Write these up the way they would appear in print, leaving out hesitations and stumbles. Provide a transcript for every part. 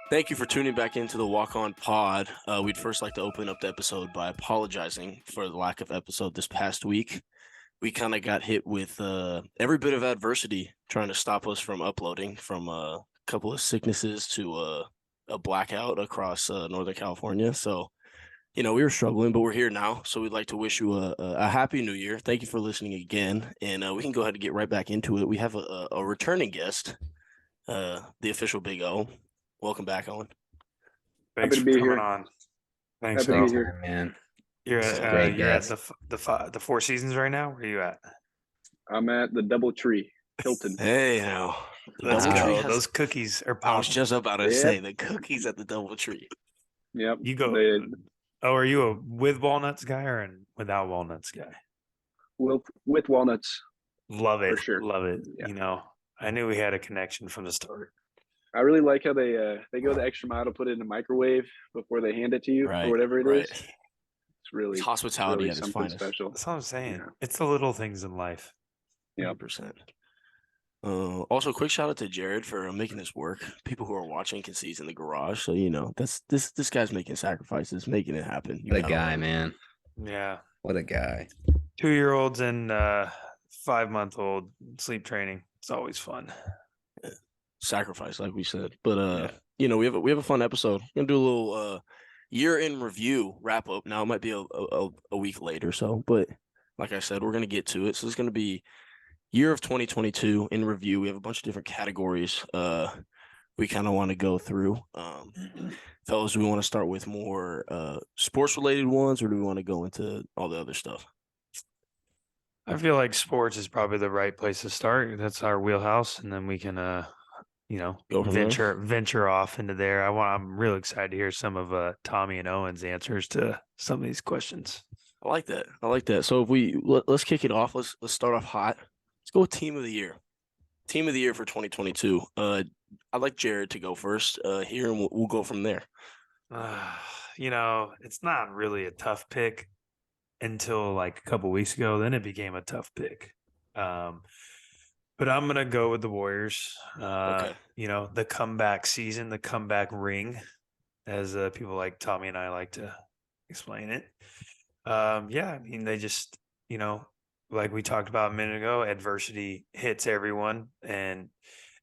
Thank you for tuning back into the Walk On Pod. We'd first like to open up the episode by apologizing for the lack of episode this past week. We kind of got hit with every bit of adversity trying to stop us from uploading, from a couple of sicknesses to a blackout across Northern California. So, we were struggling, but we're here now. So we'd like to wish you a happy new year. Thank you for listening again. And we can go ahead and get right back into it. We have a returning guest, the official Big O. Welcome back, Owen. Happy Thanks to for be coming here. on. Thanks, Happy to be O. here. Man. You're This is a at great you're at guest. the Four Seasons right now. Where are you at? I'm at the Double Tree, Hilton. Hey, now. The Let's Doubletree go. has. Those cookies are I was popping. just about to Yep. say the cookies at the Doubletree. Yep. You go. They, Are you a with walnuts guy or a without walnuts guy? with walnuts. Love it. For sure. Love it. Yeah. I knew we had a connection from the start. I really like how they go the extra mile to put it in the microwave before they hand it to you Right, or whatever it is. right. It's really It's hospitality really at its something finest. special. That's what I'm saying. Yeah. It's the little things in life. Yeah. 100%. Also, quick shout out to Jared for making this work. People who are watching can see he's in the garage, so that's this guy's making sacrifices, making it happen. What a guy, man. Yeah. What a guy. 2-year-olds and 5-month-old sleep training. It's always fun. Sacrifice, like we said. But Yeah. we have a fun episode. We're gonna do a little year in review wrap up. Now it might be a week late or so, but like I said, we're gonna get to it. So it's gonna be year of 2022 in review. We have a bunch of different categories we kind of want to go through. Fellas, do we want to start with more sports related ones, or do we want to go into all the other stuff? I feel like sports is probably the right place to start. That's our wheelhouse, and then we can, Go from there. venture off into there. I'm real excited to hear some of Tommy and Owen's answers to some of these questions. I like that. I like that. So if let's kick it off. Let's start off hot. Let's go with team of the year. Team of the year for 2022. I'd like Jared to go first here, and we'll go from there. It's not really a tough pick until like a couple weeks ago. Then it became a tough pick. But I'm gonna go with the Warriors. Okay. The comeback season, the comeback ring, as people like Tommy and I like to explain it. They just, like we talked about a minute ago, adversity hits everyone, and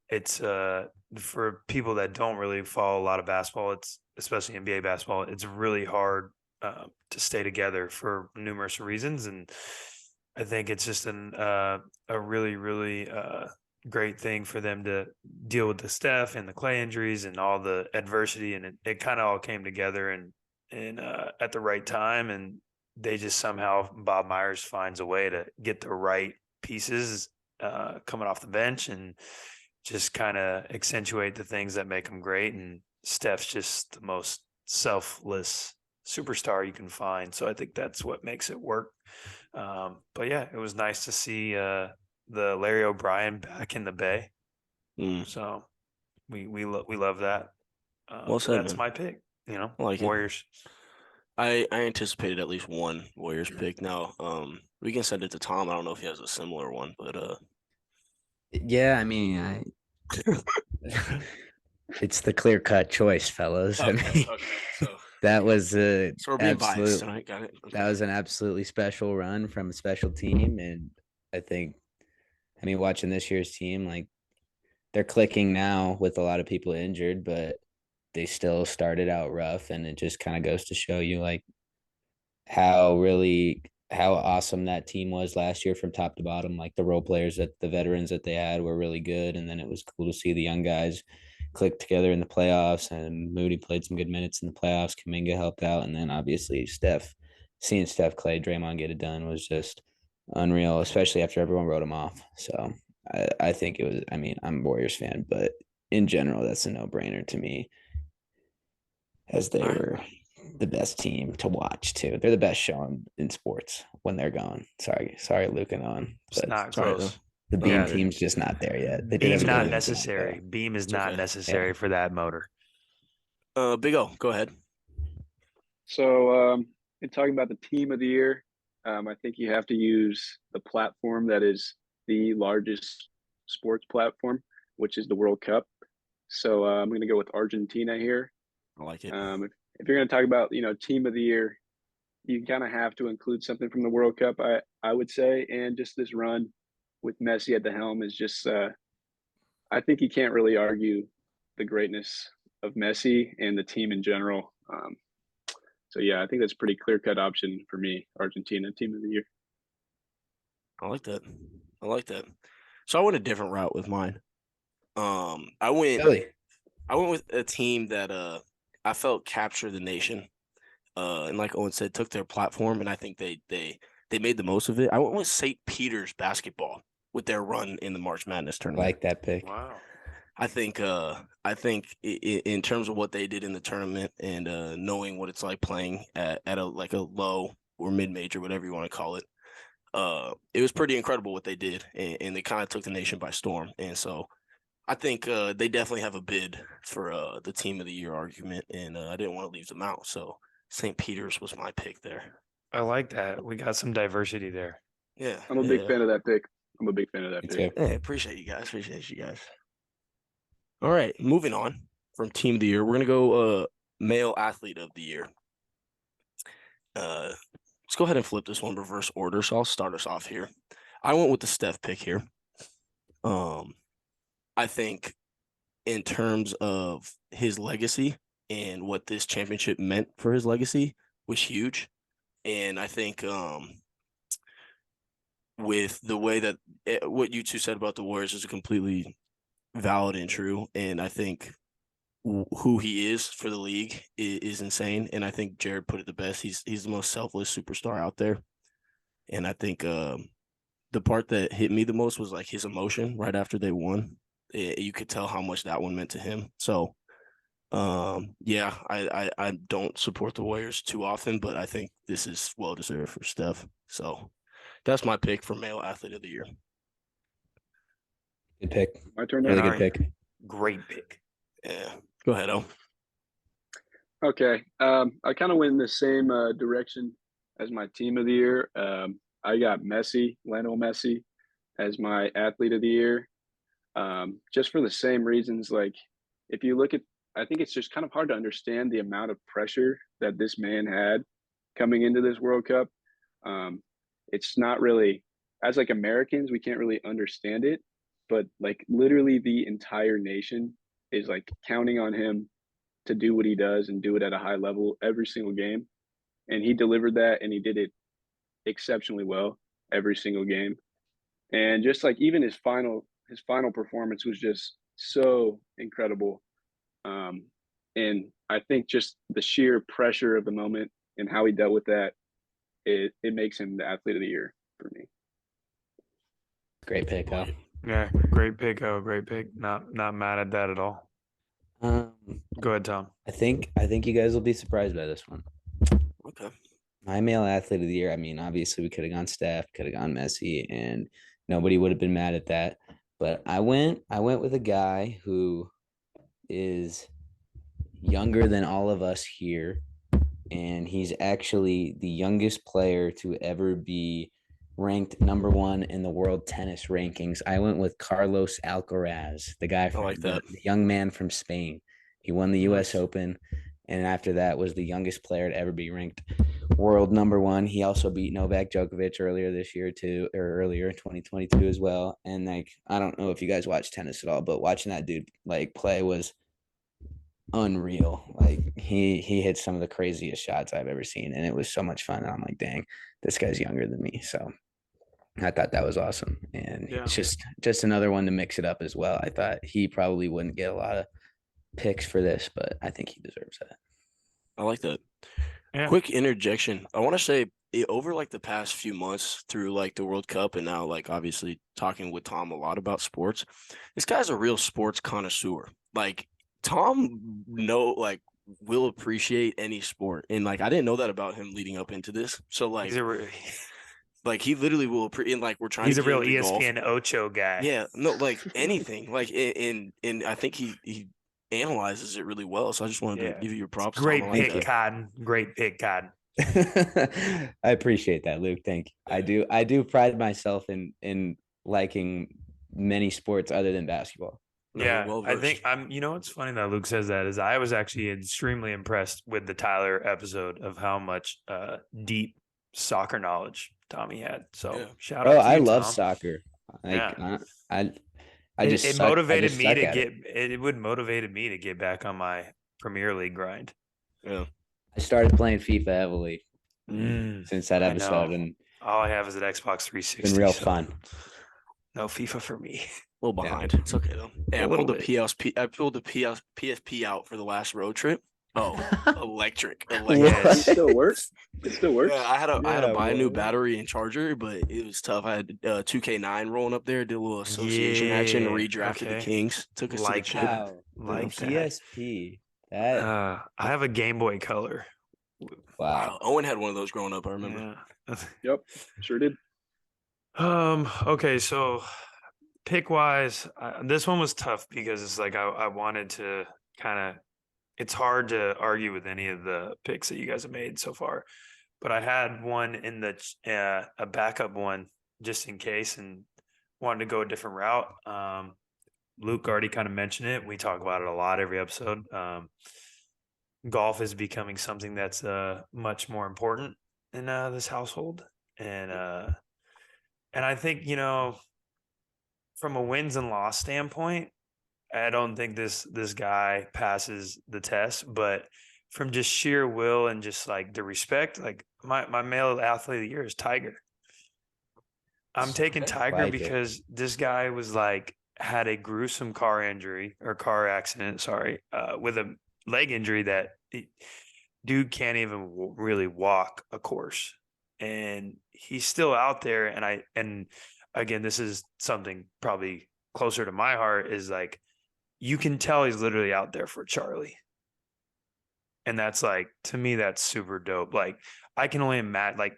it's for people that don't really follow a lot of basketball. It's especially NBA basketball. It's really hard to stay together for numerous reasons, and I think it's just a really, really great thing for them to deal with the Steph and the Clay injuries and all the adversity, and it kind of all came together and at the right time, and they just somehow Bob Myers finds a way to get the right pieces coming off the bench and just kind of accentuate the things that make them great. And Steph's just the most selfless superstar you can find. So I think that's what makes it work. But yeah, it was nice to see the Larry O'Brien back in the Bay. So we love that. Well said, that's man. my pick. I like Warriors. I anticipated at least one Warriors pick. Now, we can send it to Tom. I don't know if he has a similar one, but Yeah, I mean, it's the clear-cut choice, fellas. I mean, So that was we're being biased absolute. tonight. Got it. Okay. That was an absolutely special run from a special team, and I mean, watching this year's team, like they're clicking now with a lot of people injured, but they still started out rough, and it just kind of goes to show you like how awesome that team was last year from top to bottom. Like the role players, that the veterans that they had were really good, and then it was cool to see the young guys click together in the playoffs, and Moody played some good minutes in the playoffs. Kuminga helped out, and then obviously seeing Steph, Clay, Draymond get it done was just unreal, especially after everyone wrote him off. So I think it was. I mean, I'm a Warriors fan, but in general, that's a no-brainer to me, as they were the best team to watch too. They're the best show in sports when they're gone. Sorry, Luke and on. It's not sorry, close. The Beam Yeah. team's just not there yet. They did Beam's have a not good necessary. Beam is It's not okay. necessary Yeah. for that motor. Big O, go ahead. So in talking about the team of the year, I think you have to use the platform that is the largest sports platform, which is the World Cup. So I'm going to go with Argentina here. I like it. If you're going to talk about, team of the year, you kind of have to include something from the World Cup, I would say. And just this run with Messi at the helm is just, I think you can't really argue the greatness of Messi and the team in general. So, yeah, I think that's a pretty clear-cut option for me, Argentina, team of the year. I like that. I like that. So I went a different route with mine. I went Really? with a team that I felt captured the nation. And like Owen said, took their platform, and I think they made the most of it. I went with St. Peter's basketball with their run in the March Madness tournament. Like that pick. Wow. I think in terms of what they did in the tournament and knowing what it's like playing at a low or mid-major, whatever you want to call it, it was pretty incredible what they did, and they kind of took the nation by storm. And so I think they definitely have a bid for the team of the year argument, and I didn't want to leave them out. So St. Peter's was my pick there. I like that. We got some diversity there. Yeah, I'm a big fan of that pick. I'm a big fan of that Me pick. too. Yeah, appreciate you guys. Appreciate you guys. All right, moving on from team of the year, we're gonna go male athlete of the year. Let's go ahead and flip this one reverse order. So I'll start us off here. I went with the Steph pick here. I think in terms of his legacy and what this championship meant for his legacy was huge. And I think with the way that what you two said about the Warriors is completely valid and true. And I think who he is for the league is insane. And I think Jared put it the best. He's the most selfless superstar out there. And I think the part that hit me the most was like his emotion right after they won. You could tell how much that one meant to him. So, yeah, I don't support the Warriors too often, but I think this is well deserved for Steph. So that's my pick for male athlete of the year. Good pick. My turn Really now. good pick. Great pick. Yeah, go ahead, O. Okay. I kind of went in the same direction as my team of the year. I got Lionel Messi, as my athlete of the year. Just for the same reasons. Like, if you look at, I think it's just kind of hard to understand the amount of pressure that this man had coming into this World Cup. It's not really, as like Americans, we can't really understand it, but like literally the entire nation is like counting on him to do what he does and do it at a high level every single game. And he delivered that, and he did it exceptionally well every single game. And just like even his final performance was just so incredible. And I think just the sheer pressure of the moment and how he dealt with that, it makes him the athlete of the year for me. Great pick, huh? Yeah, great pick. Oh, great pick. Not mad at that at all. Go ahead, Tom. I think you guys will be surprised by this one. Okay. My male athlete of the year. I mean, obviously we could have gone Steph, could have gone Messi, and nobody would have been mad at that. But I went with a guy who is younger than all of us here, and he's actually the youngest player to ever be ranked number 1 in the world tennis rankings. I went with Carlos Alcaraz, the guy from the young man from Spain. He won the U.S. Open, and after that was the youngest player to ever be ranked world number 1. He also beat Novak Djokovic earlier this year too, or earlier in 2022 as well. And like, I don't know if you guys watch tennis at all, but watching that dude like play was unreal. Like he hit some of the craziest shots I've ever seen, and it was so much fun. And I'm like, dang, this guy's younger than me. So I thought that was awesome. And it's just another one to mix it up as well. I thought he probably wouldn't get a lot of picks for this, but I think he deserves that. I like that. Yeah. Quick interjection. I want to say over like the past few months through like the World Cup and now like obviously talking with Tom a lot about sports, this guy's a real sports connoisseur. Like Tom will appreciate any sport. And like I didn't know that about him leading up into this. So like like he literally will and like we're trying he's to a real get ESPN golf. Ocho guy. Yeah, no, like anything. Like and I think he analyzes it really well. So I just wanted to give you your props. Great Tom. pick, Cotton. Great pick, Cotton. I appreciate that, Luke. Thank you. I do pride myself in liking many sports other than basketball. No, you're Yeah, well I versed. think it's funny that Luke says that is I was actually extremely impressed with the Tyler episode of how much deep soccer knowledge Tommy had. So Yeah. shout Bro, out to I you, love Tom. soccer. Yeah. Like I I It, just it suck. I motivated just me suck to at it. it would motivated me to get back on my Premier League grind. Yeah. I started playing FIFA heavily since that I know. episode, and All I have is an Xbox it's 360. been real so fun. No FIFA for me. A little Yeah. behind. It's okay though. Hey, A I pulled little the bit. PSP. I pulled the PSP out for the last road trip. Oh, electric. Yes. It still works. It still works. Yeah, I had to Yeah, buy a new boy. battery and charger, but it was tough. I had 2K9 rolling up there, did a little association action, Yeah, redrafted the okay. Kings, took us to the Like chip. that. Wow. Like the that. PSP. That I have a Game Boy Color. wow. Owen had one of those growing up. I remember. Yeah. Yep, sure did. Okay, so pick wise, this one was tough because it's like I wanted to kind of. It's hard to argue with any of the picks that you guys have made so far, but I had one in the a backup one just in case, and wanted to go a different route. Luke already kind of mentioned it. We talk about it a lot every episode. Golf is becoming something that's much more important in this household, and I think from a wins and loss standpoint, I don't think this guy passes the test, but from just sheer will and just like the respect, like my male athlete of the year is Tiger. I'm taking Okay. Tiger Like it. because this guy was like had a gruesome car accident, with a leg injury that dude can't even really walk a course, and he's still out there. And again, this is something probably closer to my heart is like you can tell he's literally out there for Charlie. And that's like, to me, that's super dope. Like, I can only imagine, like,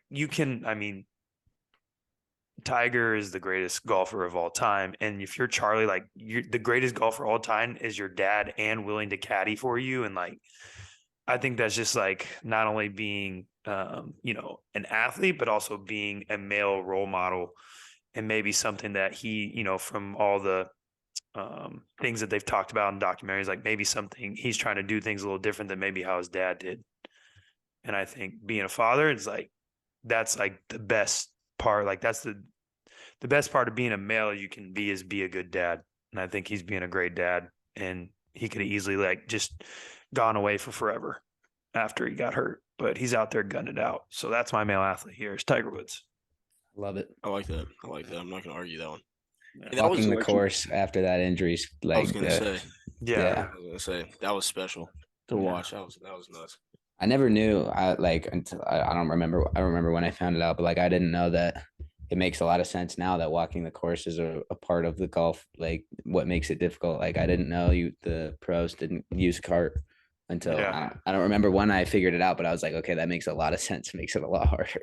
Tiger is the greatest golfer of all time. And if you're Charlie, like, the greatest golfer of all time is your dad and willing to caddy for you. And, like, I think that's just like not only being, an athlete, but also being a male role model and maybe something that he, from all the, things that they've talked about in documentaries, like maybe something he's trying to do things a little different than maybe how his dad did. And I think being a father, it's like, that's like the best part. Like that's the best part of being a male you can be is be a good dad. And I think he's being a great dad, and he could have easily like just gone away for forever after he got hurt, but he's out there gunning it out. So that's my male athlete here is Tiger Woods. Love it. I like that. I'm not gonna argue that one. Yeah. And that was Walking the selection. course after that injury's I like was gonna say. Yeah. I was gonna say that was special to Yeah. watch. That was nuts. I never knew. Until I don't remember. I remember when I found it out, but like I didn't know that it makes a lot of sense now that walking the course is a part of the golf. Like what makes it difficult. Like I didn't know the pros didn't use cart until Yeah. I don't remember when I figured it out, but I was like, okay, that makes a lot of sense. Makes it a lot harder.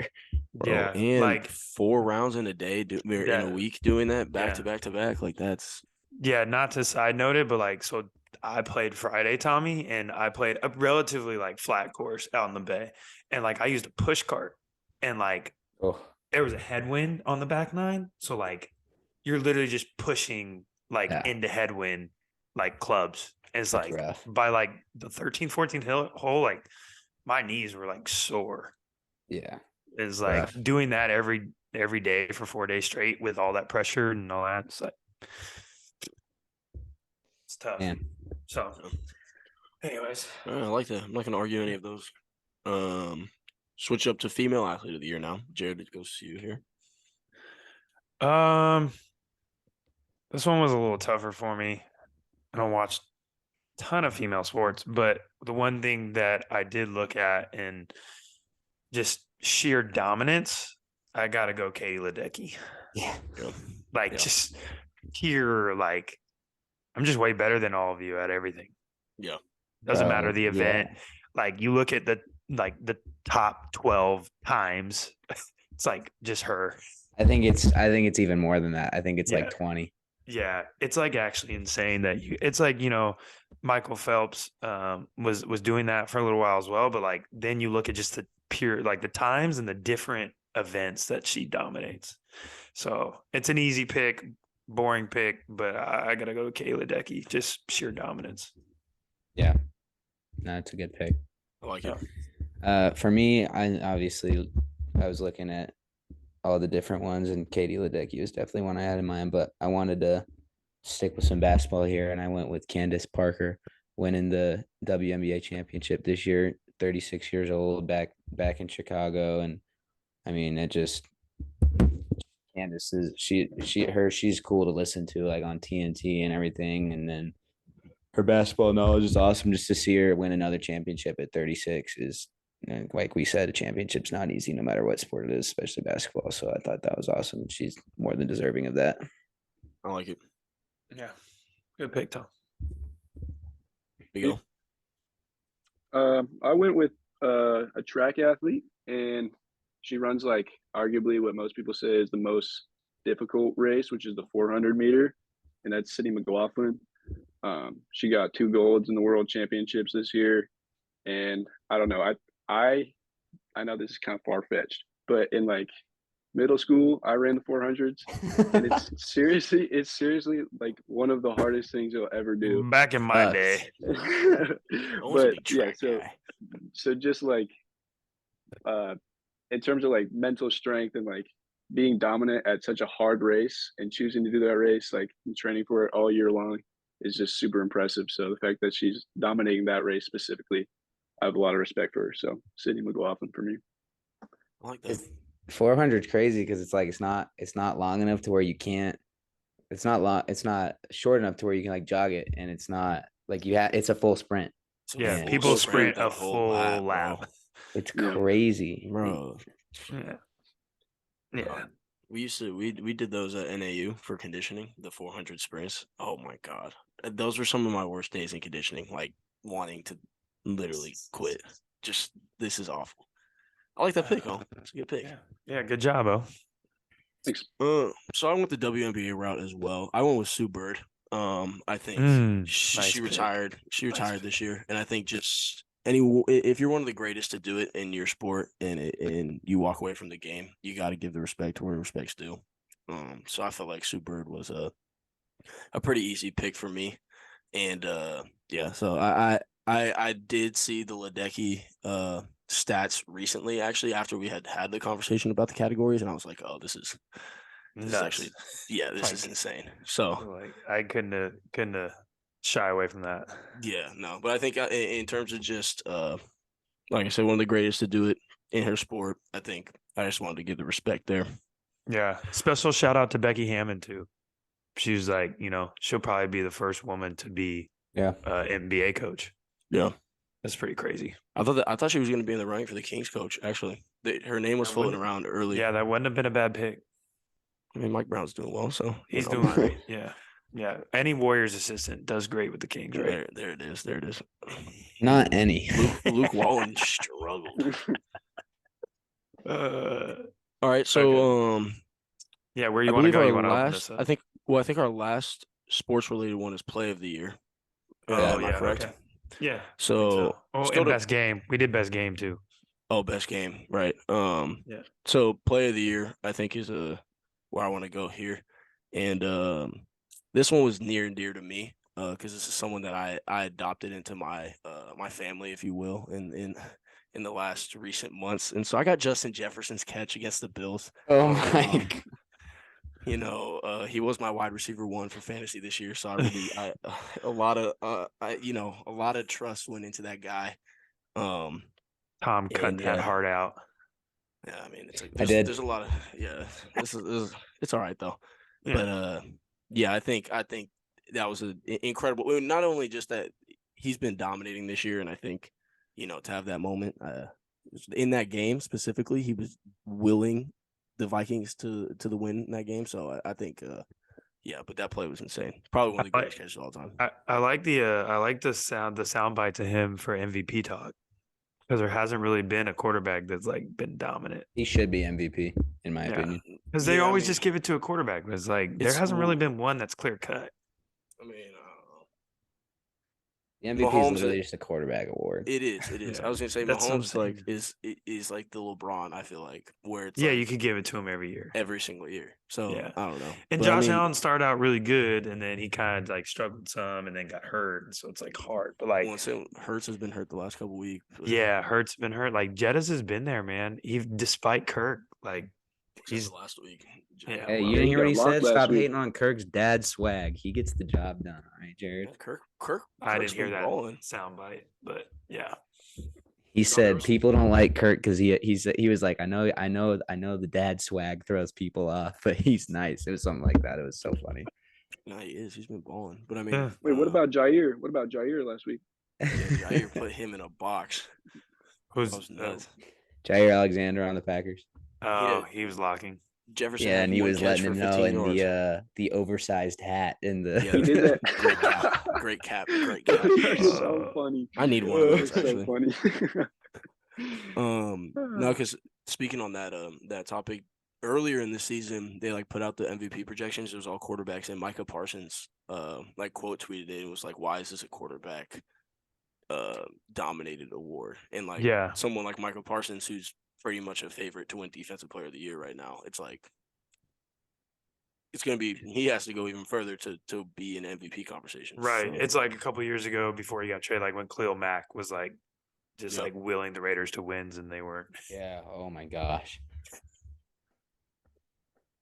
Bro, Yeah. and Like, 4 rounds in a day, in a That- week, doing that back yeah. to back to back, like that's yeah, not to side note it, but like, so I played Friday, Tommy, and I played a relatively like flat course out in the bay. And like, I used a push cart, and like, Oh, there was a headwind on the back nine. So like, you're literally just pushing like Yeah. into headwind, like clubs. And it's that's like rough. by like the 13th, 14th hole, like my knees were like sore. Yeah. It's like Rough. doing that every day for 4 days straight with all that pressure and all that. It's like, it's tough. Man. So, anyways, I like that. I'm not gonna argue any of those. Switch up to female athlete of the year now. Jared, it goes to you here. this one was a little tougher for me. I don't watch a ton of female sports, but the one thing that I did look at and just sheer dominance, I gotta go Katie Ledecky. Yeah. Like Yeah. just here, like I'm just way better than all of you at everything. Yeah. Doesn't Bro, matter the yeah. event. Like you look at the top 12 times, it's like just her. I think it's even more than that. I think it's Yeah. like 20. Yeah, it's like actually insane that it's like, Michael Phelps was doing that for a little while as well, but like then you look at just the pure like the times and the different events that she dominates. So it's an easy pick. boring pick, but I gotta go with Kayla Ledecky. Just sheer dominance. Yeah, no, it's a good pick. I like it. For me, I was looking at all the different ones, and Katie Ledecky was definitely one I had in mind. But I wanted to stick with some basketball here, and I went with Candace Parker winning the WNBA championship this year. 36 years old, back in Chicago, and I mean, it just Candace is she's cool to listen to, like on TNT and everything, and then her basketball knowledge is awesome. Just to see her win another championship at 36 is, like we said, a championship's not easy no matter what sport it is, especially basketball. So I thought that was awesome. She's more than deserving of that. I like it. Yeah, good pick, Tom. You I went with a track athlete, and she runs like arguably what most people say is the most difficult race, which is the 400 meter, and that's Sydney McLaughlin. She got 2 golds in the World Championships this year, and I don't know. I know this is kind of far fetched, but in like middle school, I ran the 400s, and it's seriously like one of the hardest things you'll ever do. Back in my day. I was a But big yeah, track so guy. so just like in terms of like mental strength and like being dominant at such a hard race and choosing to do that race, like and training for it all year long, is just super impressive. So the fact that she's dominating that race specifically, I have a lot of respect for her. So Sydney McLaughlin for me. I like that. 400 is crazy because it's like it's not long enough to where you can't. It's not long. It's not short enough to where you can like jog it, and it's not like it's a full sprint. It's a Yeah, full people sprint that a whole full bro. lap. It's Yeah. crazy, Bro. Yeah. Yeah. We did those at NAU for conditioning, the 400 sprints. Oh my god, those were some of my worst days in conditioning. Like wanting to literally quit. Just this is awful. I like that pick. Oh, it's a good pick. Yeah, good job, O. Thanks. So I went the WNBA route as well. I went with Sue Bird. I think nice she pick. retired. She Nice retired pick. this year, and I think just if you're one of the greatest to do it in your sport and you walk away from the game, you got to give the respect where respect's due. So I felt like Sue Bird was a pretty easy pick for me, and yeah. So I did see the Ledecky stats recently, actually, after we had the conversation about the categories, and I was like, oh, this is Nuts. actually, yeah, this Like- is insane. So Like I couldn't shy away from that. yeah, no, but I think in terms of just like I said, one of the greatest to do it in her sport. I think I just wanted to give the respect there. Yeah. Special shout out to Becky Hammond too. She was like, she'll probably be the first woman to be NBA coach. Yeah, That's pretty crazy. I thought she was going to be in the running for the Kings coach. Actually, her name was That floating wouldn't- around early. Yeah, that wouldn't have been a bad pick. I mean, Mike Brown's doing well, so He's doing great. Yeah. Yeah. Any Warriors assistant does great with the Kings, right? There it is. There it is. Not any. Luke Wallen struggled. Uh, All right, so yeah, where I you want to believe go? our You want to open last. this up? I think our last sports related one is play of the year. Am I correct? Okay. Yeah. So Oh, let's and go to best game. We did best game too. best game, right? Yeah. So play of the year, I think, is where I want to go here, and this one was near and dear to me because this is someone that I adopted into my my family, if you will, in the last recent months, and so I got Justin Jefferson's catch against the Bills. Oh my! He was my wide receiver 1 for fantasy this year, so a lot of trust went into that guy. Tom cut and, that heart out. Yeah, I mean, it's like I did. there's a lot of This is it's all right though, Yeah. but yeah, I think that was an incredible. Not only just that he's been dominating this year, and I think to have that moment in that game specifically, he was willing the Vikings to the win in that game. So I think yeah, but that play was insane. Probably one of the greatest catches of all time. I like the sound bite to him for MVP talk because there hasn't really been a quarterback that's like been dominant. He should be MVP in my opinion. Because they Yeah, I always mean, just give it to a quarterback. But it's like there it's- hasn't really been one that's clear cut. I mean, The MVP is Mahomes literally just a quarterback award. It is. It is. Yeah, I was gonna say that's what I'm Mahomes like saying. is like the LeBron. I feel like where it's Yeah, like you could give it to him every year. every single year. So Yeah. I don't know. And But I Josh mean, Allen started out really good, and then he kind of like struggled some, and then got hurt. So it's like hard. But like, once Hurts has been hurt the last couple weeks. But yeah, Hurt's been hurt. Like Jettis has been there, man. He despite Kirk, like except he's for last week. Yeah, Hey, well, you Yeah, didn't he hear what got he locked said? last Stop week. hating on Kirk's dad swag. He gets the job done. All right, Jared. Kirk. I Kirk's didn't hear been that balling. soundbite, but yeah, He there said was- people don't like Kirk because he was like, I know the dad swag throws people off, but he's nice. It was something like that. It was so funny. No, he is. He's been balling. But I mean, Yeah. Wait, what about Jair? What about Jair last week? Yeah, Jair put him in a box. who's That was nuts. Jair Alexander on the Packers. oh, he was locking. Jefferson Yeah, had and he one was catch letting for him know 15 in yards. the oversized hat in the. Yeah. He did that. Great cap. Great cap. Great cap. You're so funny. I need one of You're those so actually. funny. No, because speaking on that topic, earlier in the season, they like put out the MVP projections. It was all quarterbacks, and Micah Parsons like quote tweeted it. It was like, "Why is this a quarterback dominated award?" And like Yeah. someone like Michael Parsons, who's pretty much a favorite to win Defensive Player of the Year right now, it's like it's gonna be he has to go even further to be in MVP conversation. Right. So, It's like a couple years ago before he got traded, like when Khalil Mack was like just Yep. like willing the Raiders to wins, and they weren't. Yeah. Oh my gosh.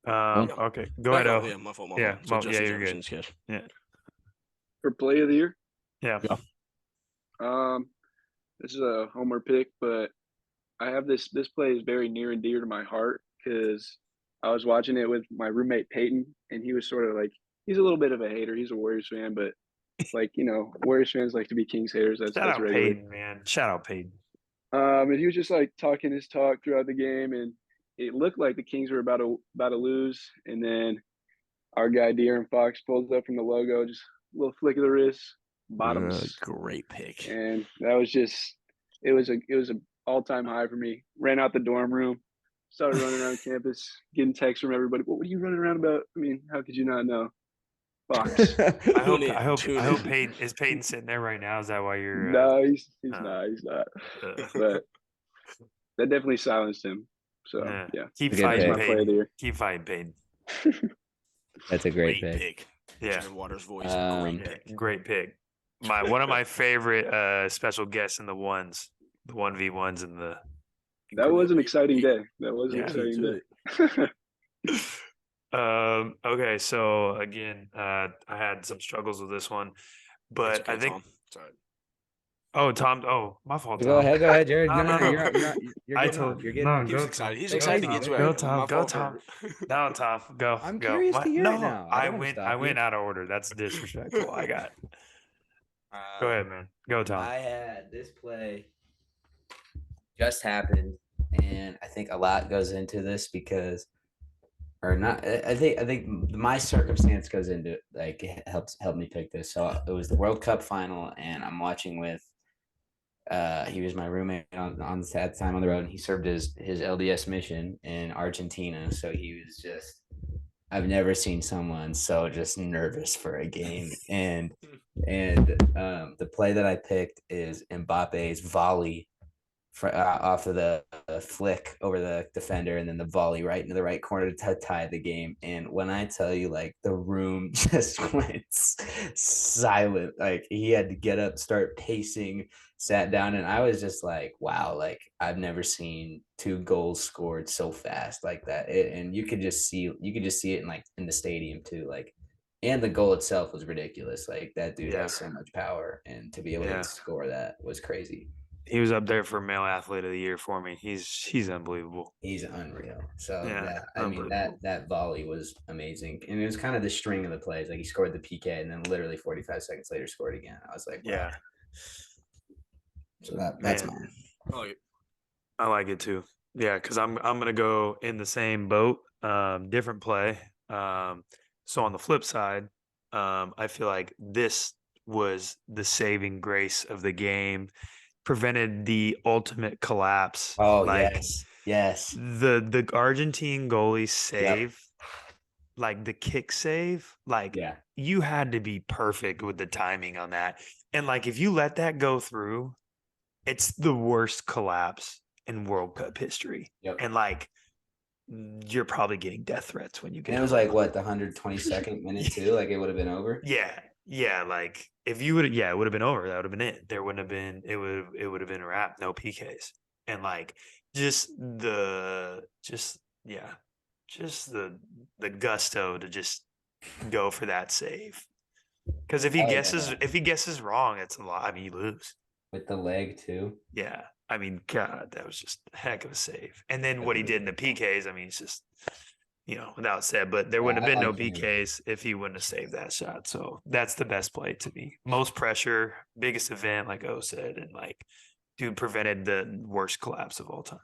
Okay. Go back ahead, on- O. yeah, my fault. Yeah, So yeah, Justin you're good. Jefferson's catch. For play of the year, Yeah. this is a homer pick, but I have this play is very near and dear to my heart because I was watching it with my roommate Peyton, and he was sort of like he's a little bit of a hater. He's a Warriors fan, but like Warriors fans like to be Kings haters. Shout That's out regular. Peyton, man. Shout out Peyton. And he was just like talking his talk throughout the game, and it looked like the Kings were about to lose, and then our guy De'Aaron Fox pulls up from the logo, just a little flick of the wrist, bottoms, Great pick. and that was just it was a all-time high for me. Ran out the dorm room, started running around campus, getting texts from everybody. What are you running around about? I mean, how could you not know? Fox. I hope Tune in, I hope tune I hope in. Peyton is Peyton sitting there right now. Is that why you're No, he's uh, not. He's not. uh, But that definitely silenced him. So yeah, Keep Good fighting pick. my play of the Peyton. year. Keep fighting Peyton. That's a great Great pick. pick. Yeah. Jared Waters' voice. Um, Great pick. Great pick. One of my favorite special guests in the 1v1s in the That was an exciting day. That was an Yeah. exciting day. Okay, so again, I had some struggles with this one, but It's okay, I think Tom. Sorry. Tom. Oh, my fault. Go Tom. ahead, Jared. No, No, no. you're I getting told- off. You're getting no, off. He was Go, excited. He's Tom. excited to Go, get to Tom. it. Go, Tom. My Go, fault Tom. for- No, Tom, go. I'm go. curious to hear it no, now. I I don't wanna went. stop I you. went out of order. That's disrespectful. I got. Go ahead, man. Go, Tom. I had this play just happened, and I think a lot goes into this because, or not. I think my circumstance goes into like it helped me pick this. So it was the World Cup final, and I'm watching with. He was my roommate on that time on the road, and he served his LDS mission in Argentina. So he was just. I've never seen someone so just nervous for a game, and the play that I picked is Mbappe's volley off of the flick over the defender, and then the volley right into the right corner to tie the game. And when I tell you, like the room just went silent, like he had to get up, start pacing, sat down, and I was just like, wow, like I've never seen 2 goals scored so fast like that. And you could just see it in the stadium too, like. And the goal itself was ridiculous. Like that dude has so much power, and to be able to score that was crazy. He was up there for male athlete of the year for me. He's unbelievable. He's unreal. So Yeah, I mean that volley was amazing, and it was kind of the string of the plays. Like he scored the PK, and then literally 45 seconds later scored again. I was like, wow. Yeah. So that's Man. mine. Oh, I like it too. Yeah, because I'm gonna go in the same boat. Different play. So on the flip side, I feel like this was the saving grace of the game, prevented the ultimate collapse. Oh like yes. the Argentine goalie save like the kick save, like Yeah. you had to be perfect with the timing on that. And like if you let that go through, it's the worst collapse in World Cup history. Yep. And like you're probably getting death threats when you get And it was home. like what, the 122nd minute too? Like it would have been over. Yeah. Yeah. Like if you would, yeah, it would have been over. That would have been it. There wouldn't have been, it would have been a wrap. No PKs. And like just yeah, just the gusto to just go for that save. Because Oh, yeah. if he guesses wrong, it's a lot. I mean, you lose. With the leg too. Yeah. I mean, God, that was just a heck of a save. And then what he Agreed. did in the PKs, I mean, it's just, without said, but there Yeah, wouldn't have I been no like him. PKs if he wouldn't have saved that shot. So that's the best play to me. Most pressure, biggest event, like O said, and like, dude prevented the worst collapse of all time.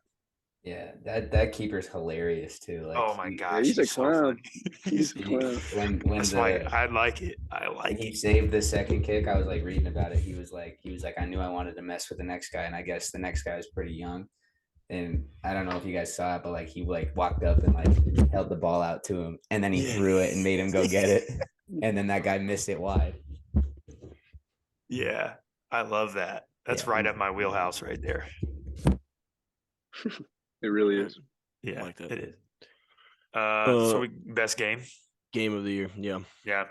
Yeah, that keeper's hilarious too. Like Oh my Yeah, gosh, he's a so clown. funny. He's a clown. when That's why I like it. I when like he it. saved the second kick, I was like reading about it. He was like, I knew I wanted to mess with the next guy, and I guess the next guy was pretty young. And I don't know if you guys saw it, but like he like walked up and like held the ball out to him, and then he threw it and made him go get it, and then that guy missed it wide. Yeah, I love that. That's Yeah, right up my wheelhouse right there. It really is. Yeah, like that. it is. So best game? Game of the year. Yeah. Yeah.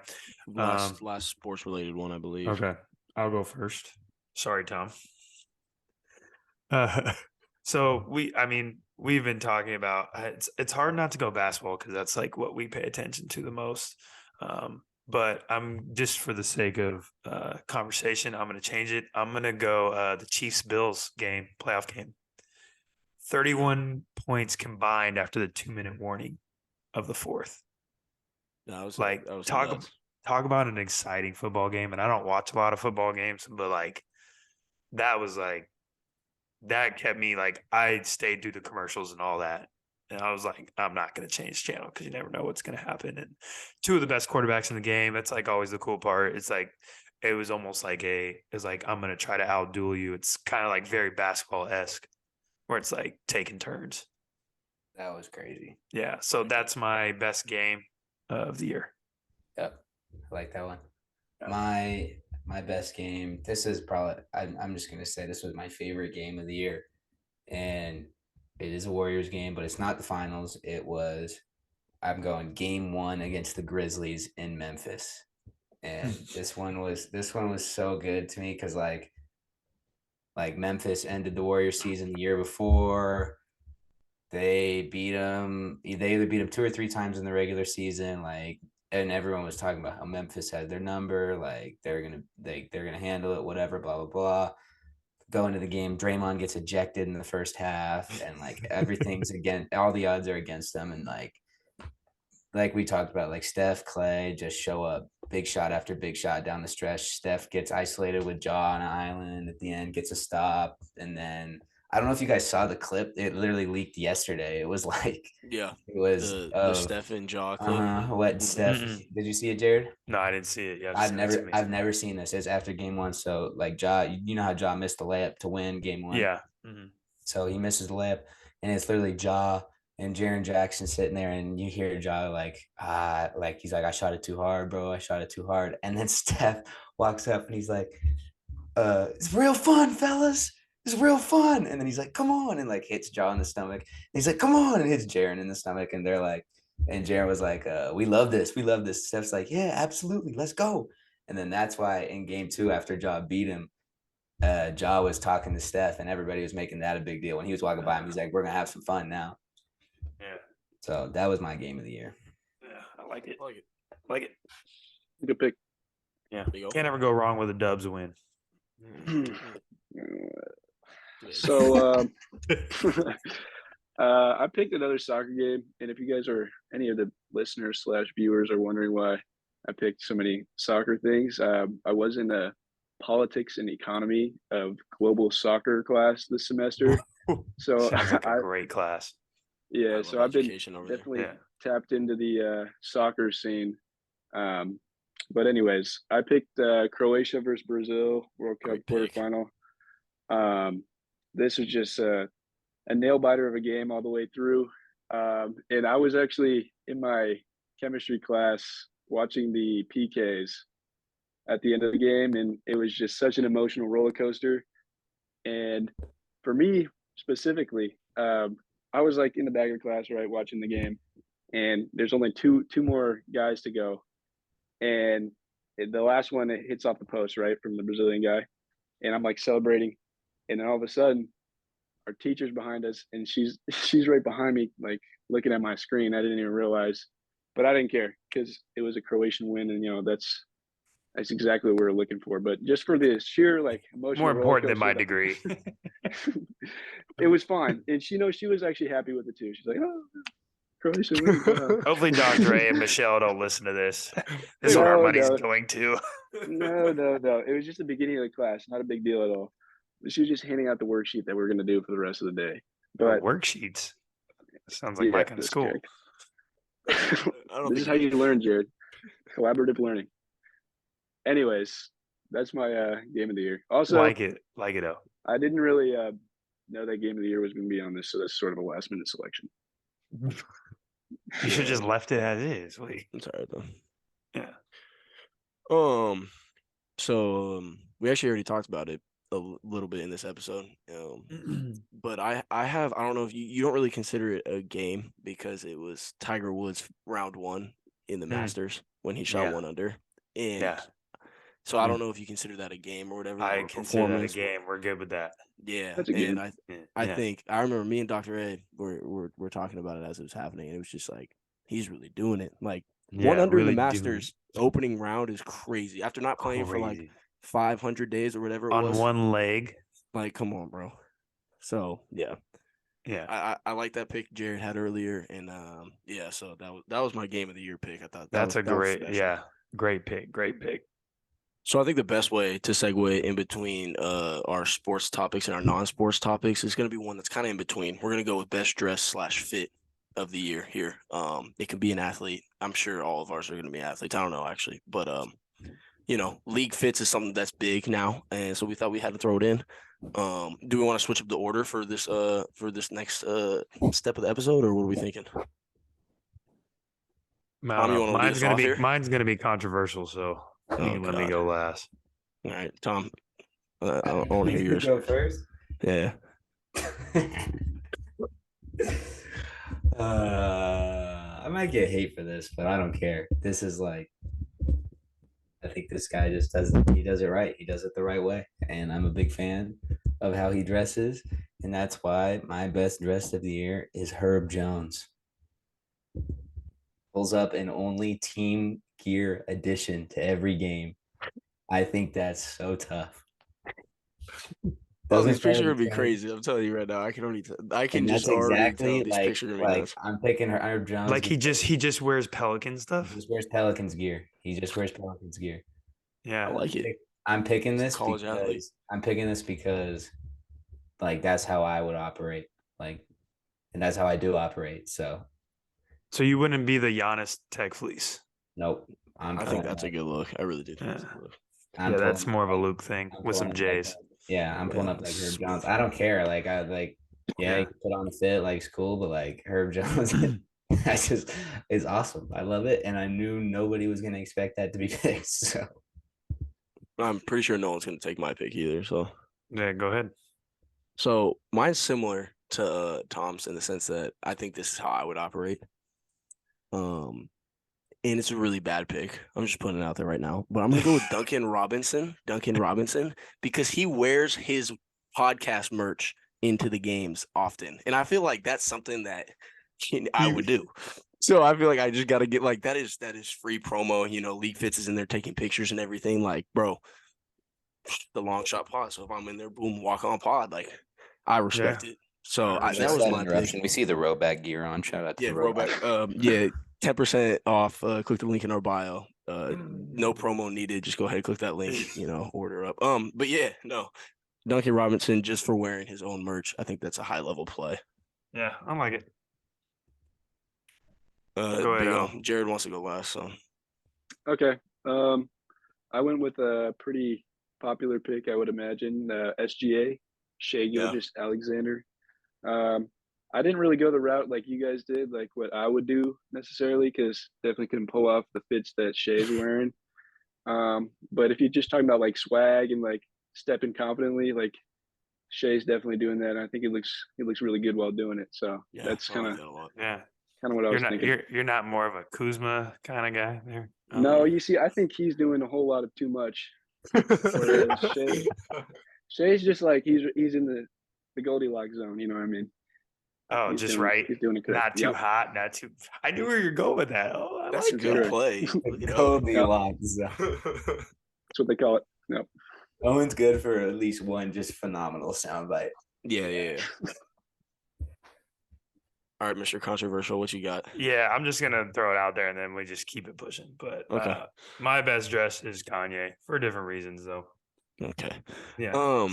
Last sports related one, I believe. Okay. I'll go first. Sorry, Tom. So we've been talking about it's hard not to go basketball because that's like what we pay attention to the most. But I'm just for the sake of conversation, I'm going to change it. I'm going to go the Chiefs Bills game, playoff game. 31 points combined after the 2-minute warning of the fourth. That was Like that was talk nuts. about an exciting football game. And I don't watch a lot of football games, but like that was like that kept me like I stayed through the commercials and all that. And I was like, I'm not going to change channel because you never know what's going to happen. And two of the best quarterbacks in the game. That's like always the cool part. It's like it was almost like I'm going to try to outduel you. It's kind of like very basketball-esque where it's like taking turns. that was crazy. Yeah. So that's my best game of the year. Yep, I like that one. Yeah. My best game. This is probably. I'm just gonna say this was my favorite game of the year, and it is a Warriors game, but it's not the finals. I'm going game 1 against the Grizzlies in Memphis, and this one was so good to me because like Memphis ended the Warriors season the year before. They beat them. They either beat them 2 or 3 times in the regular season. Like, and everyone was talking about how Memphis had their number. Like they're gonna handle it. Whatever. Blah blah blah. Go into the game. Draymond gets ejected in the first half, and like everything's against. All the odds are against them, and like we talked about, like Steph, Clay just show up, big shot after big shot down the stretch. Steph gets isolated with Jaw on an island at the end, gets a stop, and then I don't know if you guys saw the clip. It literally leaked yesterday. It was like Yeah. it was The Steph and Jaw clip. what Steph. Mm-mm. Did you see it, Jared? No, I didn't see it. Yeah, I've never seen this. It's after game 1. So like Ja, you know how Ja missed the layup to win game 1. Yeah. Mm-hmm. So he misses the layup, and it's literally Ja and Jaren Jackson sitting there, and you hear Ja like he's like, I shot it too hard, bro. I shot it too hard. And then Steph walks up and he's like, it's real fun, fellas. It's real fun. And then he's like, come on, and like hits Ja in the stomach. And he's like, come on, and hits Jaren in the stomach. And they're like, and Jaren was like, we love this. We love this. Steph's like, yeah, absolutely. Let's go. And then that's why in game 2, after Ja beat him, Ja was talking to Steph, and everybody was making that a big deal. When he was walking by him, he's like, we're gonna have some fun now. Yeah. So that was my game of the year. Yeah. I like it. I like it. Like it. Good pick. Yeah. There you go. Can't ever go wrong with a Dubs win. So I picked another soccer game, and if you guys are any of the listeners / viewers are wondering why I picked so many soccer things, I was in the politics and economy of global soccer class this semester. So Sounds like a great class. yeah, so I've been over definitely there. tapped into the soccer scene. But anyways, I picked Croatia versus Brazil World Cup Great pick. quarterfinal. This was just a nail biter of a game all the way through. And I was actually in my chemistry class watching the PKs at the end of the game, and it was just such an emotional roller coaster. And for me specifically, I was like in the back of the class, right, watching the game, and there's only two more guys to go, and the last one it hits off the post, right, from the Brazilian guy, and I'm like celebrating, and then all of a sudden, our teacher's behind us, and she's she's right behind me, like looking at my screen. I didn't even realize, but I didn't care because it was a Croatian win, and that's exactly what we were looking for. But just for the sheer like emotional More roller important than my coaster degree. it was fine, and she was actually happy with it too. She's like, "Oh, Croatia win!" Hopefully, Dr. A and Michelle don't listen to this. This is what our No, money's no. going to. No. It was just the beginning of the class, not a big deal at all. She was just handing out the worksheet that we are going to do for the rest of the day. But Worksheets. Sounds like yeah, my kind of that's school. correct. I don't This is think how you learn, Jared. Collaborative learning. Anyways, that's my game of the year. Also, Like it out. I didn't really know that game of the year was going to be on this, so that's sort of a last minute selection. You should just left it as is. Wait. it's all right though. Yeah. So we actually already talked about it a little bit in this episode. But I don't know if you don't really consider it a game because it was Tiger Woods round 1 in the Masters when he shot Yeah. 1 under. And Yeah. so I don't know if you consider that a game or whatever. I or consider that a performance. game. We're good with that. Yeah. That's a game. And Yeah. I think I remember me and Dr. Ed were talking about it as it was happening, and it was just like he's really doing it. Like 1 under in the Masters opening round is crazy. After not playing for like 500 days or whatever it on was. one leg. Like, come on, bro. So yeah. I like that pick Jared had earlier, and yeah. So that was my game of the year pick. I thought That's a great great pick. So I think the best way to segue in between our sports topics and our non-sports topics is going to be one that's kind of in between. We're going to go with best dress / fit of the year here. It can be an athlete. I'm sure all of ours are going to be athletes. I don't know actually, but league fits is something that's big now, and so we thought we had to throw it in. Do we want to switch up the order for this next step of the episode, or what are we thinking? Tom, you want to lead us off here? Mine's gonna be controversial, so you can let me go last. All right, Tom. I want to hear yours. Go first. Yeah. I might get hate for this, but I don't care. This is like, I think this guy just does it right. He does it the right way. And I'm a big fan of how he dresses. And that's why my best dress of the year is Herb Jones. Pulls up an only team gear addition to every game. I think that's so tough. This picture would be crazy. I'm telling you right now. I can just already tell this picture would be nuts. I'm picking Herb Jones. Like he just wears Pelican stuff. He just wears Pelicans gear. Yeah, I like it. I'm picking this college athlete. because like that's how I would operate. Like, and that's how I do operate. So you wouldn't be the Giannis Tech Fleece. Nope. I think that's a good look. I really do think that's a good look. That's more of a Luke thing with some J's. I'm pulling up like Herb Jones. I don't care. Like you can put on a fit, like it's cool, but like Herb Jones, it's awesome. I love it, and I knew nobody was gonna expect that to be picked. So I'm pretty sure no one's gonna take my pick either. So yeah, go ahead. So mine's similar to Tom's in the sense that I think this is how I would operate. And it's a really bad pick. I'm just putting it out there right now. But I'm going to go with Duncan Robinson, because he wears his podcast merch into the games often. And I feel like that's something that I would do. So I feel like I just got to get like that is free promo. League Fits is in there taking pictures and everything. Like, bro, the long shot pod. So if I'm in there, boom, walk on pod. Like, I respect it. So that was my pick. We see the Rowback gear on. Shout out to Rowback. 10% off. Click the link in our bio. No promo needed. Just go ahead, click that link. Order up. But yeah, no, Duncan Robinson just for wearing his own merch. I think that's a high level play. Yeah, I like it. Go ahead. Jared wants to go last. So okay. I went with a pretty popular pick, I would imagine. SGA, Shai Gilgeous-Alexander. I didn't really go the route like you guys did, like what I would do necessarily, because definitely couldn't pull off the fits that Shay's wearing. But if you're just talking about like swag and like stepping confidently, like Shay's definitely doing that. I think he looks really good while doing it. So Yeah, that's I kind like of that a lot. Yeah. what I You're was not thinking. you're not more of a Kuzma kind of guy there. No, you see, I think he's doing a whole lot of too much. Whereas Shay's just like he's in the Goldilocks zone. You know what I mean? Oh, just right. He's doing it correct. Not too hot, not too. I knew where you're going with that. Oh, I That's a like good that. play. Look at Owen. Goldilocks. That's what they call it. Yep. Owen's good for at least one just phenomenal soundbite. Yeah. All right, Mr. Controversial, what you got? Yeah, I'm just gonna throw it out there and then we just keep it pushing. But Okay. my best dress is Kanye for different reasons, though. Okay. Yeah.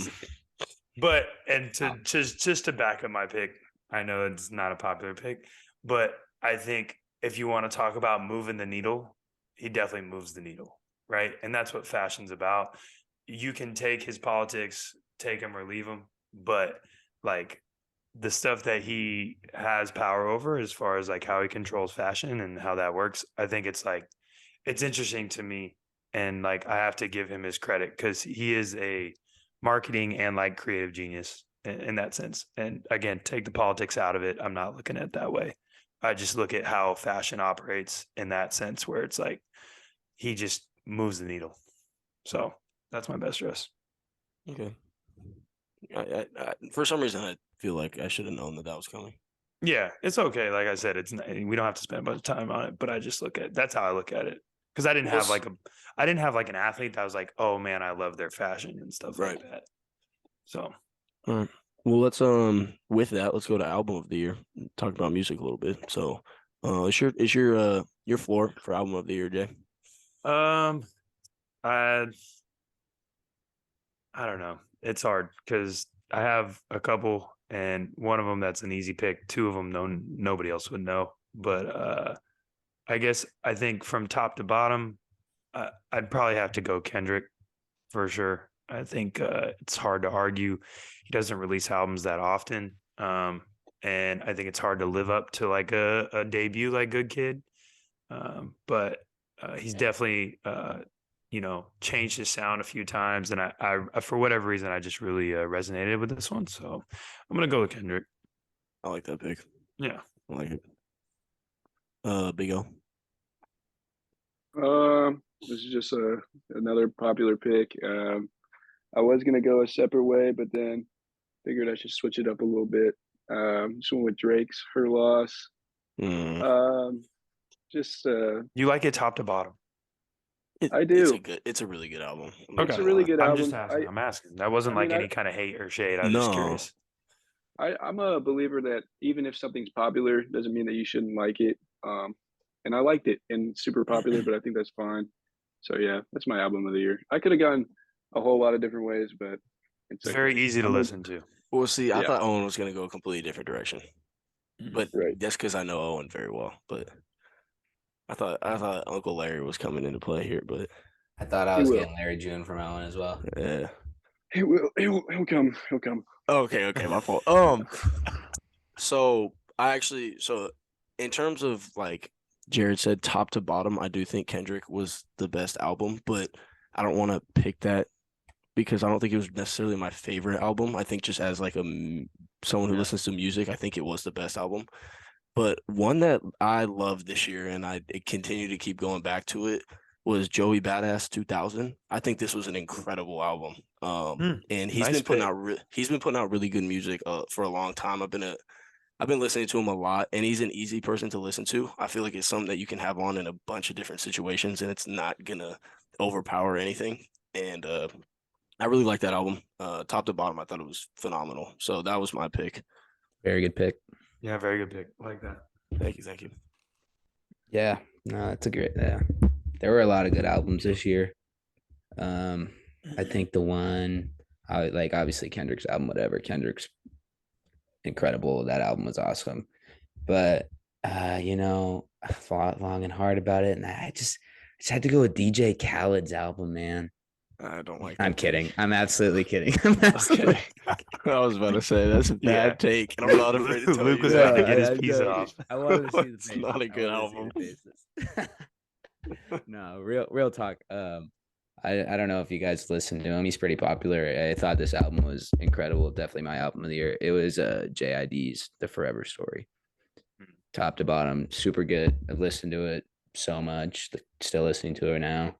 But and to just to back up my pick, I know it's not a popular pick, but I think if you want to talk about moving the needle, he definitely moves the needle, right? And that's what fashion's about. You can take his politics, take him or leave him, but like the stuff that he has power over as far as like how he controls fashion and how that works, I think it's interesting to me. And like I have to give him his credit because he is a marketing and like creative genius in that sense. And again, take the politics out of it. I'm not looking at it that way. I just look at how fashion operates in that sense where it's like he just moves the needle. So that's my best dress. Okay. I for some reason, I feel like I should have known that was coming. Yeah, it's okay. Like I said, it's not, we don't have to spend a bunch of time on it, but I just look at that's how I look at it because I didn't have like an athlete that was like, oh man, I love their fashion and stuff like that. So, all right. Well, let's with that, let's go to album of the year. Talk about music a little bit. So, is your floor for album of the year, Jay? I don't know. It's hard because I have a couple, and one of them that's an easy pick. Two of them, nobody else would know. But I think from top to bottom, I'd probably have to go Kendrick for sure. I think it's hard to argue. He doesn't release albums that often, and I think it's hard to live up to like a debut like Good Kid. But he's definitely changed his sound a few times, and I for whatever reason I just really resonated with this one, so I'm gonna go with Kendrick. I like that pick. Yeah, I like it. Big O. This is just another popular pick. I was gonna go a separate way, but then figured I should switch it up a little bit. Just went with Drake's "Her Loss." you like it top to bottom? I do. It's a really good album. It's a really good album. I'm just asking. I'm asking. That wasn't any kind of hate or shade. I was just curious. I'm a believer that even if something's popular, doesn't mean that you shouldn't like it. And I liked it and super popular, but I think that's fine. So yeah, that's my album of the year. I could have gone a whole lot of different ways, but it's very easy to listen to. Well, see, I thought Owen was going to go a completely different direction, but right. That's because I know Owen very well. But I thought Uncle Larry was coming into play here, but I thought I was getting Larry June from Owen as well. Yeah, he'll come. Okay, my fault. So in terms of like Jared said, top to bottom, I do think Kendrick was the best album, but I don't want to pick that because I don't think it was necessarily my favorite album. I think just as like someone who listens to music, I think it was the best album. But one that I loved this year, and I continue to keep going back to it, was Joey Badass 2000. I think this was an incredible album. And he's been putting out really good music for a long time. I've been listening to him a lot, and he's an easy person to listen to. I feel like it's something that you can have on in a bunch of different situations, and it's not gonna overpower anything. And I really like that album. Top to bottom, I thought it was phenomenal. So that was my pick. Very good pick. Yeah, very good pick. I like that. Thank you. Yeah, no, that's a great. Yeah, there were a lot of good albums this year. I think the one I like, obviously Kendrick's album, whatever. Kendrick's incredible. That album was awesome, but I thought long and hard about it, and I just had to go with DJ Khaled's album, man. I don't like I'm that kidding. take. I'm absolutely kidding. I'm absolutely Okay. I was about to say that's a bad Yeah. take, and I'm not afraid to tell Luke you was that. about to get his I piece know. off. I wanted to see the It's faces. not a I good wanted to see album. the faces. No, real talk. I don't know if you guys listened to him. He's pretty popular. I thought this album was incredible. Definitely my album of the year. It was JID's The Forever Story. Top to bottom, super good. I've listened to it so much. Still listening to it now.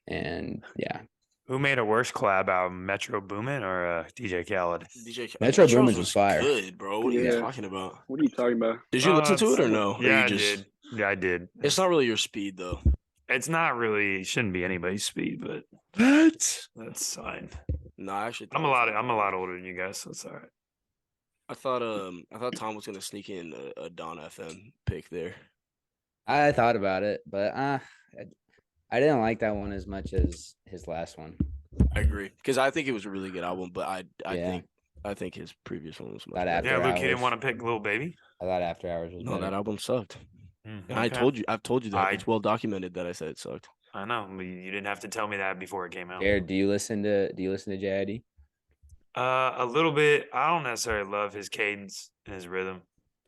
And yeah. Who made a worse collab album, Metro Boomin or DJ Khaled? Metro Metro's Boomin's was fire. good, bro. What are you Yeah. talking about? What are you talking about? Did you listen to it or no? Or Yeah, you I just, did. Yeah, I did. It's not really your speed though. It's not really shouldn't be anybody's speed, but that's fine. No, I actually. I'm a lot older than you guys, so it's all right. I thought Tom was gonna sneak in a Don FM pick there. I thought about it, but I didn't like that one as much as his last one. I agree because I think it was a really good album, but Yeah. I think his previous one was much That better. Yeah, After Luke, you didn't Hours. want to pick Lil Baby? I thought After Hours was No, better. that album sucked. And Okay. I've told you that. I- It's well documented that I said it sucked. I know. But you didn't have to tell me that before it came out. Jared, do you listen to JID? A little bit. I don't necessarily love his cadence and his rhythm.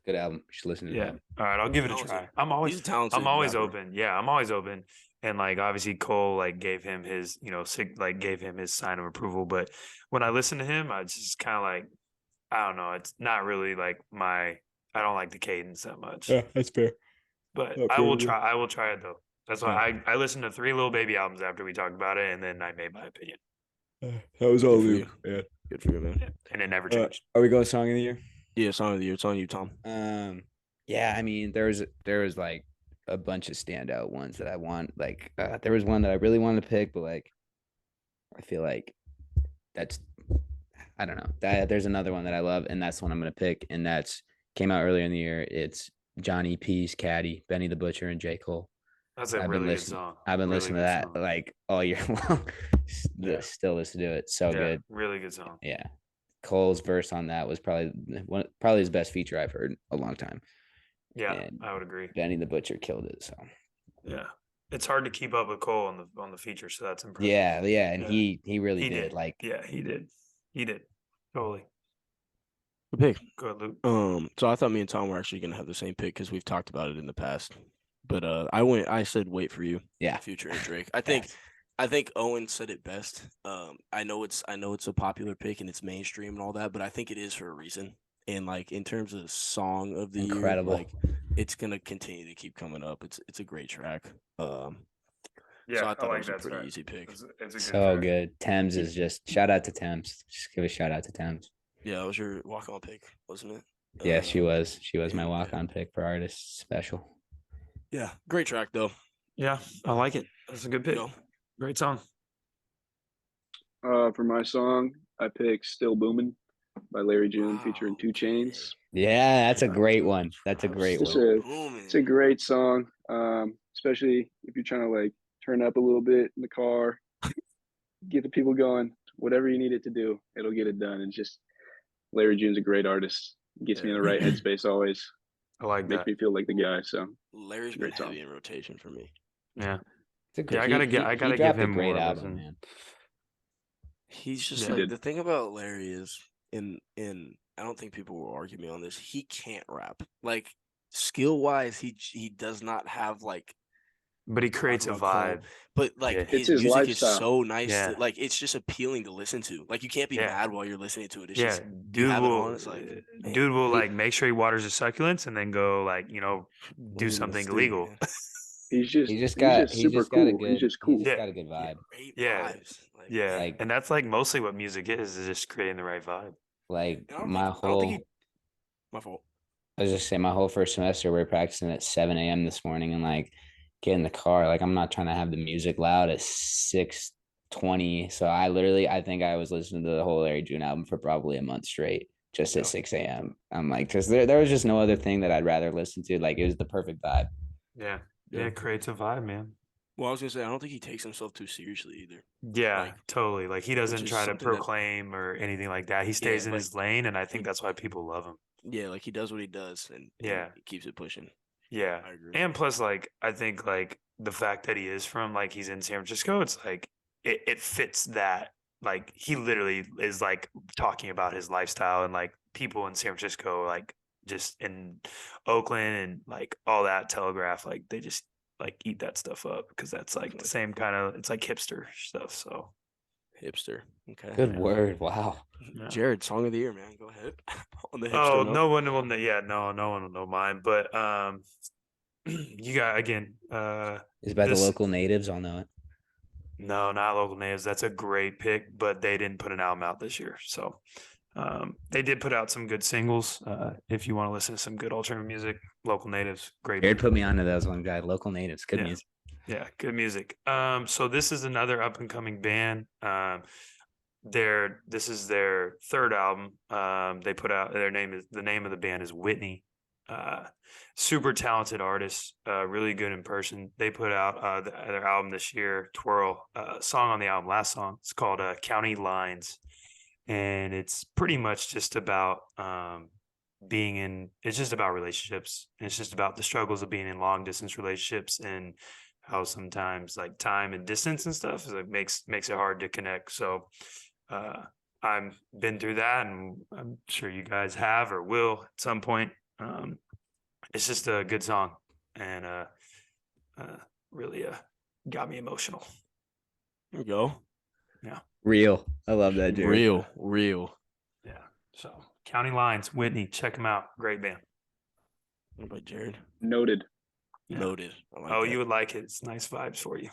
Good album. You should listen to Yeah. that. All right, I'll give it a Talented. try. He's a talented. I'm always rapper. open. Yeah, I'm always open. And like obviously Cole like gave him his, gave him his sign of approval. But when I listen to him, I just kind of like, I don't know. It's not really like I don't like the cadence that much. that's fair. But not I will fair. try. I will try it though. That's why I listened to 3 Lil Baby albums after we talked about it, and then I made my opinion, That was all Luke. Yeah. Good for you, man. and it never changed. Are we going song of the year? Yeah, song of the year. It's on you, Tom. Yeah, I mean, there was like a bunch of standout ones that I want. Like, there was one that I really wanted to pick, but like, I feel like I don't know. There's another one that I love, and that's the one I'm gonna pick, and that's came out earlier in the year. It's Johnny P's Caddy, Benny the Butcher, and J. Cole. That's a I've really been good listening. song. I've been Really listening to good that song. like all year long. Yeah. Still listen to it. So Yeah, good. really good song. Yeah. Cole's verse on that was probably his best feature I've heard in a long time. Yeah, And I would agree. Benny the Butcher killed it. So Yeah, it's hard to keep up with Cole on the feature, so that's impressive. yeah, and Yeah. he really He did. did. Like, Yeah, he did. Totally. Good pick. Go ahead, Luke. So I thought me and Tom were actually gonna have the same pick because we've talked about it in the past. But I said wait for you. yeah. Future and Drake. I think Owen said it best. I know it's a popular pick and it's mainstream and all that, but I think it is for a reason. And like in terms of song of the Incredible. year, like it's gonna continue to keep coming up. It's a great track. So I thought it was a pretty easy pick. It's a good So track. good. Thames is just shout out to Thames. Just give a shout out to Thames. Yeah, that was your walk-on pick, wasn't it? Yeah, she was. She was my yeah. walk-on pick for artist special. Yeah, great track though. Yeah, I like it. That's a good pick. Go. Great song. For my song, I picked "Still Boomin'" by Larry June featuring Wow, 2 Chains. Yeah, that's a great one. That's a great It's one. It's a great song, especially if you're trying to like turn up a little bit in the car, get the people going. Whatever you need it to do, it'll get it done. And just Larry June's a great artist. Gets me in the right headspace always. I like Makes that. me feel like the guy. So Larry's been Great song. heavy in rotation for me. Yeah. It's a great, I gotta he give dropped him a great more of a album, listen. man. He's just Yeah. like the thing about Larry is in I don't think people will argue me on this. He can't rap. Like skill wise, he does not have like But he creates a I'll call it- vibe. but like Yeah. It's his his music lifestyle. is so nice. Yeah. Like it's just appealing to listen to. Like you can't be Yeah. mad while you're listening to it. It's Yeah, just dude have it will on, it's like, man. dude will like make sure he waters his succulents and then go like do what are you something gonna do, illegal. man? he's just He just got super got cool. a good He's just cool. Yeah. got a good vibe. Great Yeah. vibes. Like, Yeah, Like- and that's like mostly what music is just creating the right vibe. Like I don't my think- I don't think whole my fault. I was just saying my whole first semester we were practicing at 7 a.m. this morning and like get in the car. Like I'm not trying to have the music loud at 6:20. So I think I was listening to the whole Larry June album for probably a month straight, just Yeah. at 6 a.m. I'm like, because there was just no other thing that I'd rather listen to. Like it was the perfect vibe. Yeah, Yeah. it creates a vibe, man. Well, I was gonna say I don't think he takes himself too seriously either. Yeah, Like, totally. Like he doesn't is try to something that- proclaim or anything like that. He stays in like- his lane, and I think that's why people love him. Yeah, like he does what he does, and Yeah. he keeps it pushing. Yeah, I agree. and plus, like I think like the fact that he is from like he's in San Francisco, it's like it fits that. Like he literally is like talking about his lifestyle and like people in San Francisco, like just in Oakland and like all that Telegraph, like they just like eat that stuff up because that's like the same kind of, it's like hipster stuff. So Hipster. Okay. Good word. Wow. yeah. Jared, song of the year, man. Go ahead. On the Oh, hipster note. no one will know. Yeah, no one will know mine. But you got again. It's by the This- local natives. I'll know it. No, not local names. That's a great pick, but they didn't put an album out this year. So they did put out some good singles. If you want to listen to some good alternative music, local natives, great. Jared put me onto those one guy. Local natives. Good Yeah. music. Yeah, good music. So this is another up and coming band. This is their third album. They put out the name of the band is Whitney. Super talented artists, really good in person. They put out their album this year, Twirl. Song on the album, last song, it's called County Lines, and it's pretty much just about it's just about relationships. It's just about the struggles of being in long distance relationships and how sometimes like time and distance and stuff is like makes it hard to connect. So I've been through that, and I'm sure you guys have or will at some point. It's just a good song, and really got me emotional. There we go. Real. I love that, Jared. Real. Yeah. So County Lines, Whitney, check them out. Great band. What about Jared? Noted. Yeah. Noted. I like Oh, that. you would like it. It's nice vibes for you.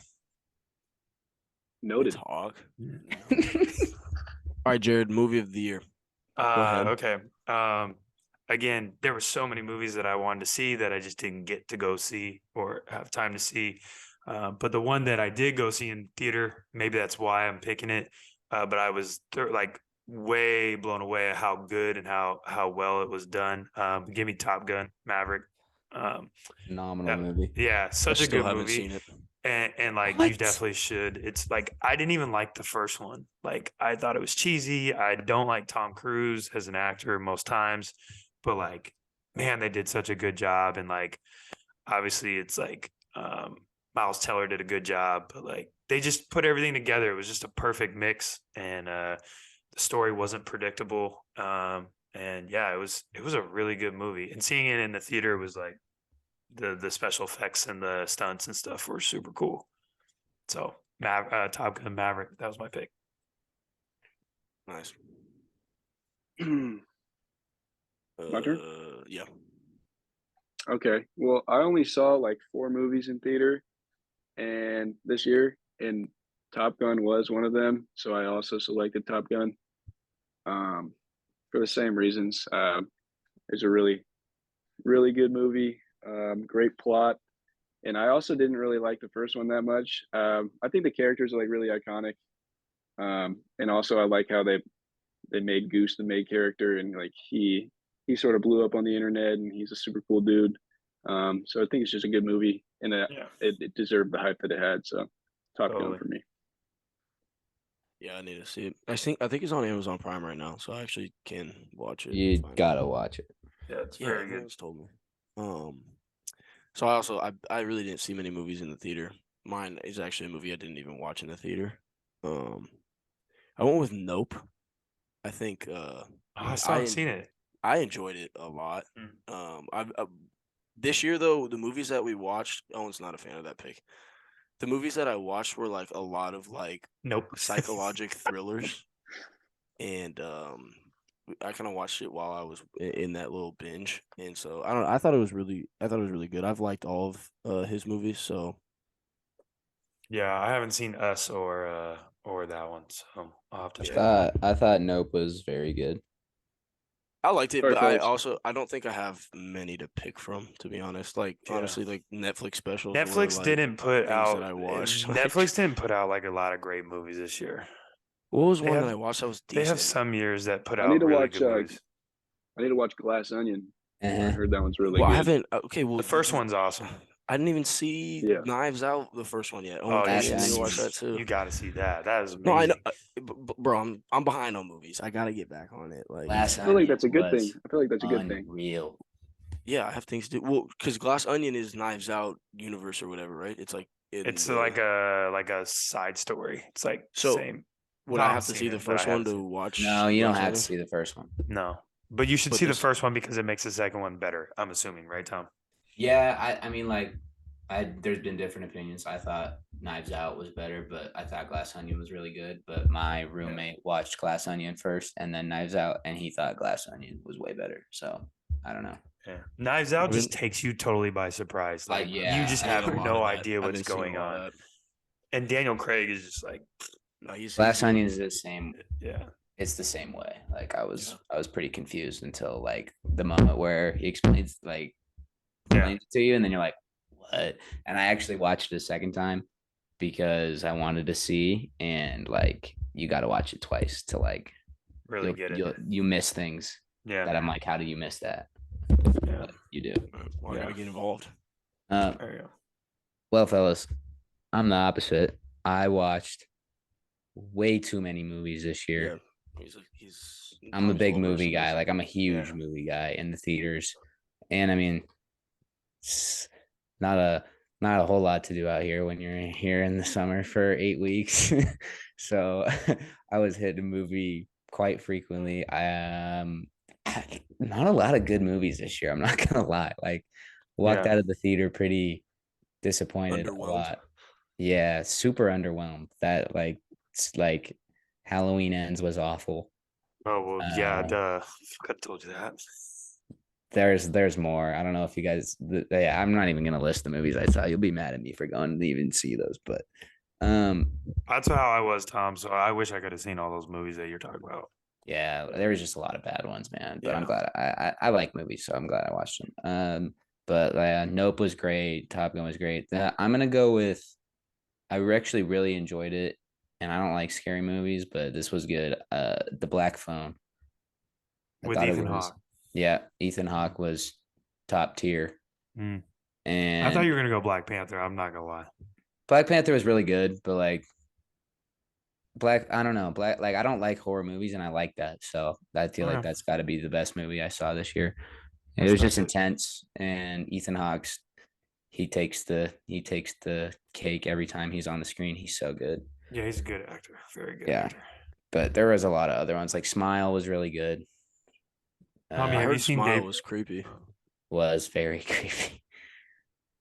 Noted. Talk. All right, Jared. Movie of the year. ahead. Okay. Again, there were so many movies that I wanted to see that I just didn't get to go see or have time to see. But the one that I did go see in theater, maybe that's why I'm picking it. But I was like way blown away at how good and how well it was done. Give me Top Gun Maverick. Phenomenal movie. Yeah, such I a still good haven't movie. seen it. And like you What? definitely should. It's like I didn't even like the first one. Like I thought it was cheesy. I don't like Tom Cruise as an actor most times, but like man, they did such a good job. And like obviously it's like Miles Teller did a good job, but like they just put everything together. It was just a perfect mix, and the story wasn't predictable. And yeah, it was a really good movie. And seeing it in the theater was like the special effects and the stunts and stuff were super cool. So Top Gun Maverick, that was my pick. Nice. My turn? Yeah. Okay. Well, I only saw like 4 movies in theater and this year, and Top Gun was one of them. So I also selected Top Gun. For the same reasons. It's a really, really good movie. Great plot. And I also didn't really like the first one that much. I think the characters are like really iconic. And also I like how they made Goose the main character, and like he sort of blew up on the internet, and he's a super cool dude. So I think it's just a good movie, and it deserved the hype that it had. So Top Gun for me. Yeah, I need to see it. I think it's on Amazon Prime right now, so I actually can watch it. You finally. gotta watch it. Yeah, it's Yeah, very good. everyone's told me. So I really didn't see many movies in the theater. Mine is actually a movie I didn't even watch in the theater. I went with Nope. I think I still haven't seen it. I enjoyed it a lot. This year though, the movies that we watched, Owen's not a fan of that pick. The movies that I watched were like a lot of like Nope. psychological thrillers, and I kind of watched it while I was in that little binge, and so I thought it was really good. I've liked all of his movies, so Yeah, I haven't seen Us or that one, so I'll have to check it out. I thought Nope was very good. I liked it, Sorry, but fellas. I don't think I have many to pick from, to be honest. Like honestly, like Netflix specials. were, Netflix like, didn't put things out that I watched. Netflix didn't put out like a lot of great movies this year. What was They one have- that I watched that was They have decent? some years that put I out need to really watch, good movies. I need to watch Glass Onion. I Uh-huh. heard that one's really Well, good. I haven't. Okay, well, The first one's awesome. I didn't even see Yeah. Knives Out, the first one yet. Oh, I Glass need to Onion. watch that too. You got to see that. That is amazing. No, I know, bro. I'm behind on movies. I gotta get back on it. Like, Glass I feel like that's a good Onion thing. I feel like that's a good was thing. Unreal. yeah, I have things to do. Well, because Glass Onion is Knives Out universe or whatever, right? It's like It's like a side story. It's like So, same. would I Tom's have to seen see the it, but I first one haven't to seen watch? No, you don't Glass have to Onion? see the first one. it. No, but you should But see the this- first one because it makes the second one better. I'm assuming, right, Tom? Yeah, I mean, like, there's been different opinions. I thought Knives Out was better, but I thought Glass Onion was really good. But my roommate watched Glass Onion first and then Knives Out, and he thought Glass Onion was way better. So I don't know. Yeah. Knives Out I just mean- takes you totally by surprise. Like yeah, you just I've seen have a lot no of that. idea I've what's been seeing going a lot of on. that. And Daniel Craig is just like, No, he's Glass good. Onion is the same. yeah. It's the same way. Like I was pretty confused until like the moment where he explains it to you, and then you're like, what? And I actually watched it a second time because I wanted to see, and like you got to watch it twice to like Really get it. you miss things Yeah. that I'm like, how do you miss that? Yeah. But you do. Well, I gotta get involved. There you go. Well, fellas, I'm the opposite. I watched way too many movies this year. Yeah, I'm a Tom's big well-versed movie in guy. this. Like I'm a huge movie guy in the theaters, and I mean, it's not a whole lot to do out here when you're here in the summer for 8 weeks. So I was hitting a movie quite frequently. Not a lot of good movies this year. I'm not gonna lie. Like walked out of the theater pretty disappointed a Underwhelmed. lot. Yeah, super underwhelmed. That like Halloween Ends was awful. Oh well, yeah. Duh. I told you that. There's more. I don't know if you guys. I'm not even gonna list the movies I saw. You'll be mad at me for going to even see those. But That's how I was, Tom. So I wish I could have seen all those movies that you're talking about. yeah, there was just a lot of bad ones, man. But I'm Yeah. glad I like movies, so I'm glad I watched them. But Nope was great. Top Gun was great. I'm gonna go with. I actually really enjoyed it, and I don't like scary movies, but this was good. The Black Phone. With Ethan Hawke. Yeah, Ethan Hawke was top tier. Mm. And I thought you were gonna go Black Panther. I'm not gonna lie. Black Panther was really good, but like I don't know. I don't like horror movies, and I like that. So I feel like that's got to be the best movie I saw this year. It was just intense, and Ethan Hawke's he takes the cake every time he's on the screen. He's so good. Yeah, he's a good actor. Very good Yeah. actor. But there was a lot of other ones. Like Smile was really good. Tommy, I have you heard seen Smile Dave? was creepy. Was very creepy.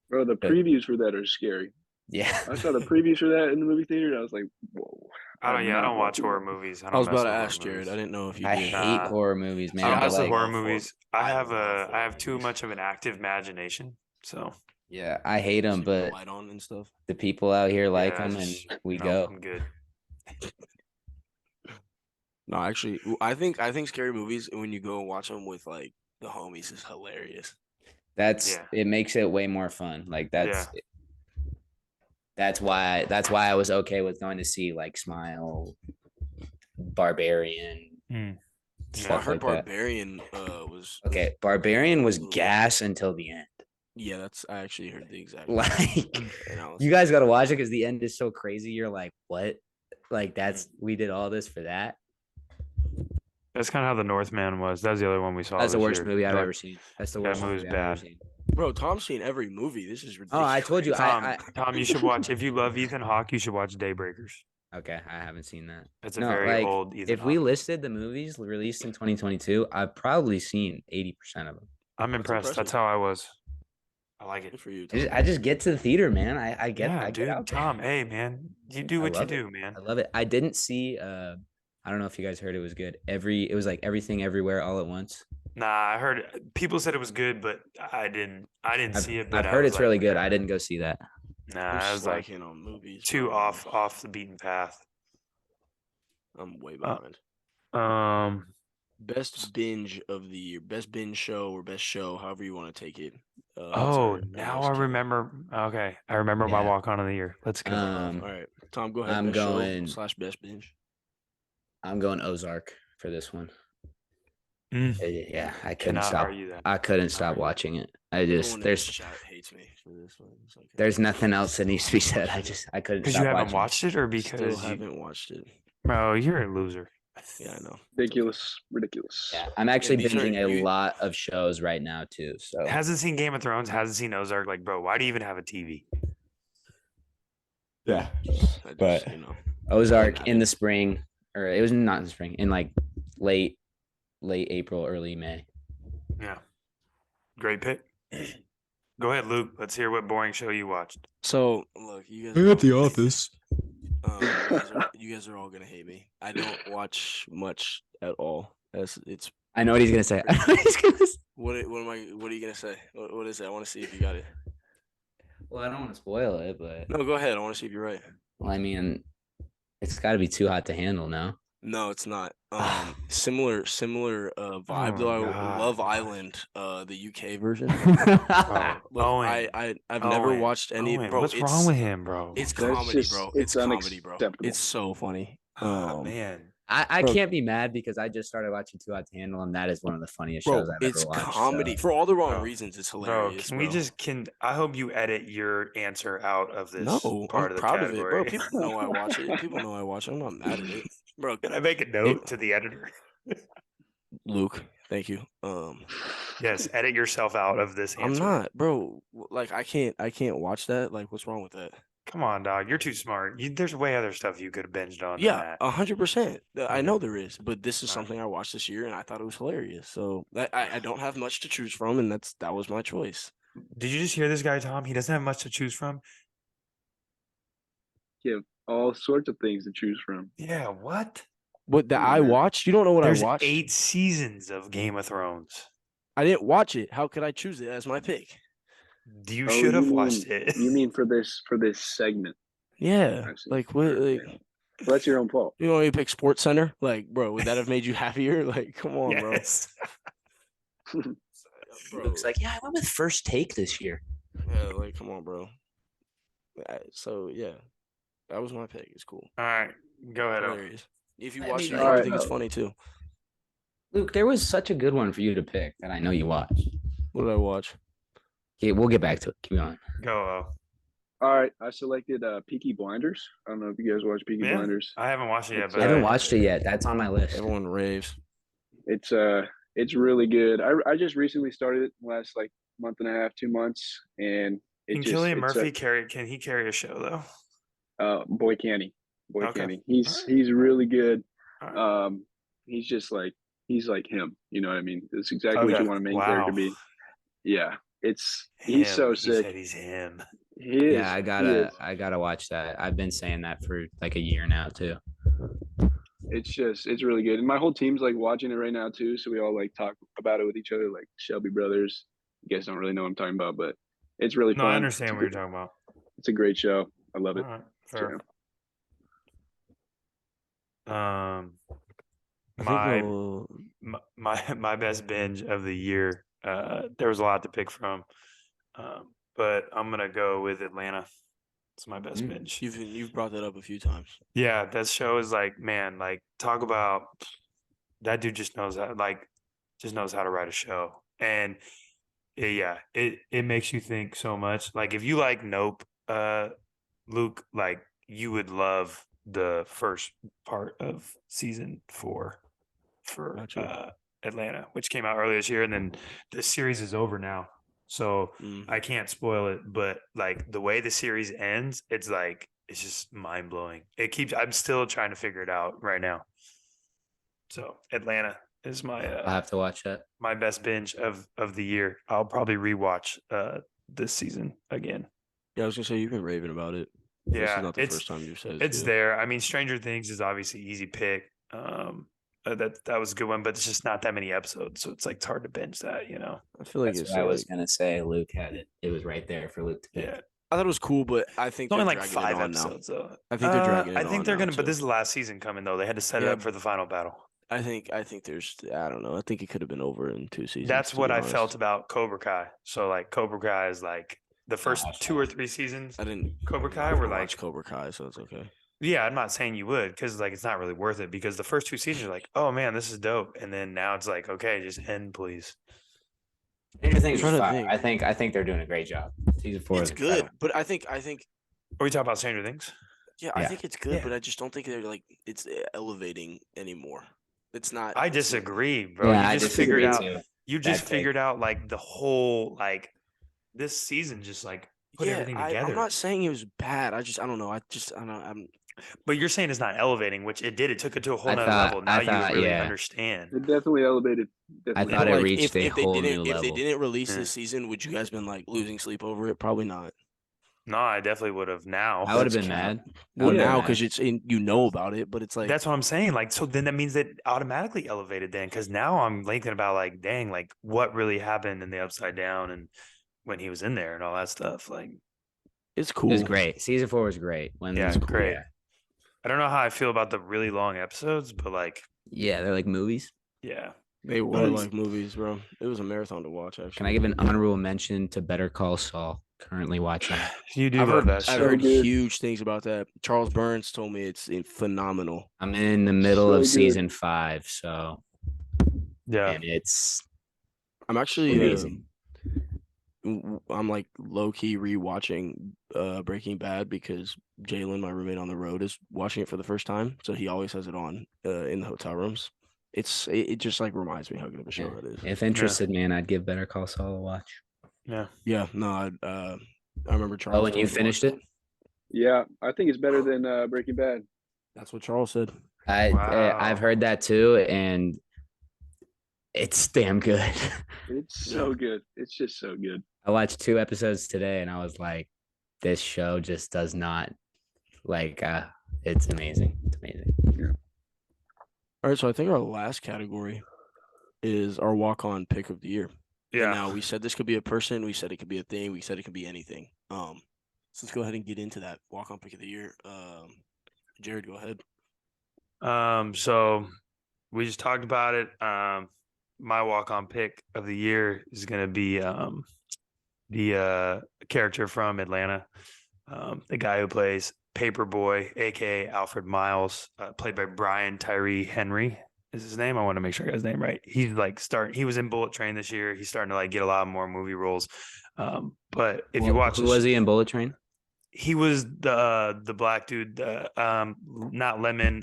Bro, the previews for that are scary. Yeah. I saw the previews for that in the movie theater, and I was like, whoa. I I'm not don't watch watching horror that. movies. I was mess about to with horror ask Jared. movies. I didn't know if you I did. hate horror movies, man. I don't but mess with like, horror movies. I have horror too movies. much of an active imagination. So yeah, I hate them, Keep the but light on and stuff. the people out here like yeah, them, just- and we no, go. I'm good. No, actually, I think scary movies when you go and watch them with like the homies is hilarious. It makes it way more fun. Like that's why I was okay with going to see like Smile, Barbarian. Mm. Well, I Stuff heard like that. Barbarian was Okay, Barbarian was gas until the end. yeah. I actually heard the exact Like analysis. you guys got to watch it because the end is so crazy. You're like, what? Like we did all this for that. That's kind of how the Northman was. That was the other one we saw. That's the this worst year. movie I've That- ever seen. That's the that worst movie's movie I've ever bad. seen. Bro, Tom's seen every movie. This is Oh, ridiculous. I told you. Tom, you should watch. If you love Ethan Hawke, you should watch Daybreakers. Okay, I haven't seen that. It's a very old Ethan If we Hawke. listed the movies released in 2022, I've probably seen 80% of them. I'm impressed. That's how I was. I like it. Good for you. Tom. I just get to the theater, man. I get Yeah, I dude. get out there. Tom, hey man, you do I what you love do, man. I love it. I didn't see I don't know if you guys heard it was good. It was like Everything Everywhere All at Once. Nah, I heard people said it was good, but I didn't see it. But I've I heard was it's really like, good. I didn't go see that. Nah, I'm I was like slacking on movies. too bro. off the beaten path. I'm way behind. Best binge of the year, best binge show or best show, however you want to take it. Oh, Sorry, now guess, I Kevin. remember. Okay, I remember my Yeah. walk on of the year. Let's go. All right, Tom, go ahead. I'm best show going- / best binge. I'm going Ozark for this one. Mm. Yeah, I couldn't Cannot stop. argue that. I couldn't stop argue. watching it. Everyone in There's this chat hates me for this one. It's okay. there's nothing else that needs to be said. I couldn't Because stop you haven't watching. watched it, or Still because you, haven't watched it. bro, you're a loser. Yeah, I know. Ridiculous. Yeah, I'm actually these are- binging a you- lot of shows right now too. So Hasn't seen Game of Thrones. Hasn't seen Ozark. Like, bro, why do you even have a TV? Yeah. But Ozark in the spring, or it was not in the spring, in like late April, early May. Yeah. Great pick. Go ahead, Luke. Let's hear what boring show you watched. So look, you guys. We're at the office. You guys are all gonna hate me. I don't watch much at all. It's. I know what he's gonna say. What are you gonna say? What is it? I want to see if you got it. Well, I don't want to spoil it, but No, go ahead. I want to see if you're right. well, I mean, it's got to be too hot to handle now. No, it's not. Similar vibe though. I Love Island, the UK version. Look, Owen, I've never watched any. Owen, Bro, what's wrong with him, bro? It's That's comedy, just- bro. it's comedy, bro. unacceptable. It's so funny. Man. I Bro. can't be mad because I just started watching Too Hot to Handle, and that is one of the funniest Bro, shows I've it's ever watched. comedy So. for all the wrong Bro. reasons. It's Bro, hilarious. I hope you edit your answer out of this No, part I'm of the proud category. of it, bro. People know I watch it. People know I watch it. I'm not mad at it, bro. Can I make a note to the editor? Luke, thank you. Yes, edit yourself out of this answer. I'm not, bro. Like I can't watch that. Like, what's wrong with that? Come on, dog. You're too smart. There's way other stuff you could have binged on than Yeah, that. 100%. I know Okay. there is, but this is All right. something I watched this year, and I thought it was hilarious. So I don't have much to choose from, and that was my choice. Did you just hear this guy, Tom? He doesn't have much to choose from. Give all sorts of things to choose from. Yeah, what? What that Oh, I man. watched? You don't know what There's I watched? 8 seasons of Game of Thrones. I didn't watch it. How could I choose it as my pick? You Oh, should have you watched mean- it. You mean for this segment? Yeah, I see. like what? Okay. Like Well, that's your own fault. you want me to pick Sports Center? Like, bro, would that have made you happier? Like, come on, Yes. bro. Looks like, yeah, I went with First Take this year. Yeah, like, come on, bro. So yeah, that was my pick. It's cool. All right, go ahead. Owen. Hilarious. If you I watch mean, it, you all probably right, think it's no. funny too. Luke, there was such a good one for you to pick that I know you watched. What did I watch? Okay, we'll get back to it. Keep going. Go. All right, I selected Peaky Blinders. I don't know if you guys watch Peaky Yeah. Blinders. I haven't watched it yet, It's, but I haven't watched it yet. That's on my list. Everyone raves. It's really good. I just recently started it last like month and a half, 2 months, and Can Cillian Murphy carry? Can he carry a show though? Boy Canny. Okay. Canny. He's All right. really good. All right. He's just like him. You know what I mean? It's exactly what Okay. you want a main Wow. character to be. Yeah, he's Him. so He sick. said he's him. He is. Yeah, I gotta watch that. I've been saying that for like a year now too. It's really good, and my whole team's like watching it right now too. So we all like talk about it with each other, like Shelby brothers. You guys don't really know what I'm talking about, but it's really No, fun. I understand It's what you're talking about. It's a great show. I love All it. right, fair. So, I think My we'll- my best binge of the year. There was a lot to pick from, but I'm gonna go with Atlanta. It's my best binge. you've brought that up a few times. Yeah, that show is like, man, like talk about that dude just knows how to write a show. And it makes you think so much. Like if you like Nope, Luke, like you would love the first part of season 4 for Gotcha. Atlanta, which came out earlier this year, and then the series is over now. So I can't spoil it, but like the way the series ends, it's just mind blowing. I'm still trying to figure it out right now. So Atlanta is I'll my have to watch that. my best binge of the year. I'll probably rewatch this season again. Yeah, I was gonna say you've been raving about it. This Yeah, is not the first time you've said it. it's too. there. I mean, Stranger Things is obviously easy pick. That was a good one, but it's just not that many episodes, so it's hard to binge that, you know. I feel like That's it's what I was like- gonna say. Luke had it. It was right there for Luke to pick. Yeah, I thought it was cool, but I think it's only they're like dragging 5 it on now. episodes though. I think they're dragging it I think on they're now, gonna, but too. this is the last season coming though. They had to set it Yeah. up for the final battle. I think there's I don't know. I think it could have been over in 2 seasons. That's to what be I honest. felt about Cobra Kai. So like Cobra Kai is like the first watched 2 or 3 seasons. I didn't Cobra I'm Kai not were gonna like, watch Cobra Kai, so it's okay. yeah, I'm not saying you would, because like it's not really worth it, because the first 2 seasons are like, oh man, this is dope, and then now it's like, okay, just end, please. Stranger Things trying was to fire. think. I think they're doing a great job. Season 4 It's is good, incredible. but I think Are we talking about Stranger Things? I Yeah. think it's good, Yeah. but I just don't think they're like it's elevating anymore. It's not. I it's not- disagree, bro. Yeah, I You just figured disagree out too. you just Bad take. figured out like the whole like this season just like put everything together. I'm not saying it was bad. I don't know. I don't know. But you're saying it's not elevating, which it did. It took it to a whole I nother thought- level. Now I thought, you really yeah. understand. It definitely elevated. I Definitely thought it elevated. reached a whole new if they level. didn't release Yeah. this season, would you guys been like losing sleep over it? Probably not. No, I definitely would have now. I would have That's been cap. mad. I Well, would've been now mad. because it's in, about it, but it's like That's what I'm saying. Like, so then that means that automatically elevated then, because now I'm thinking about like, dang, like what really happened in the Upside Down and when he was in there and all that stuff. Like, it's It cool. was great. Season 4 was great. yeah, great. I don't know how I feel about the really long episodes, but like, Yeah, they're like movies. yeah. They But were it's- like movies, bro. It was a marathon to watch. Actually, Can I give an honorable mention to Better Call Saul? Currently watching. You do I've love heard that I've show. heard good. huge things about that. Charles Burns told me it's phenomenal. I'm in the middle So of good. season 5, so Yeah. and it's I'm actually amazing. I'm like low key rewatching Breaking Bad because Jalen, my roommate on the road, is watching it for the first time. So he always has it on in the hotel rooms. It just like reminds me how good of a show Yeah. that is. If interested, man, I'd give Better Call Saul a watch. Yeah. Yeah, no, I remember Charles. Oh, and you telling me to finished watch it? Yeah, I think it's better than Breaking Bad. That's what Charles said. I've Wow. heard that too, and it's damn good. It's so good. It's just so good. I watched 2 episodes today, and I was like, this show just does not like. It's amazing. It's amazing. All right, so I think our last category is our walk-on pick of the year. And Yeah. now we said this could be a person. We said it could be a thing. We said it could be anything. So let's go ahead and get into that walk-on pick of the year. Jared, go ahead. So we just talked about it. My walk-on pick of the year is going to be the character from Atlanta, the guy who plays Paperboy, aka Alfred Miles, played by Brian Tyree Henry is his name. I want to make sure I got his name right. He's like he was in Bullet Train this year. He's starting to like get a lot more movie roles. But if you watch, who was he in Bullet Train? he was the black dude, not Lemon.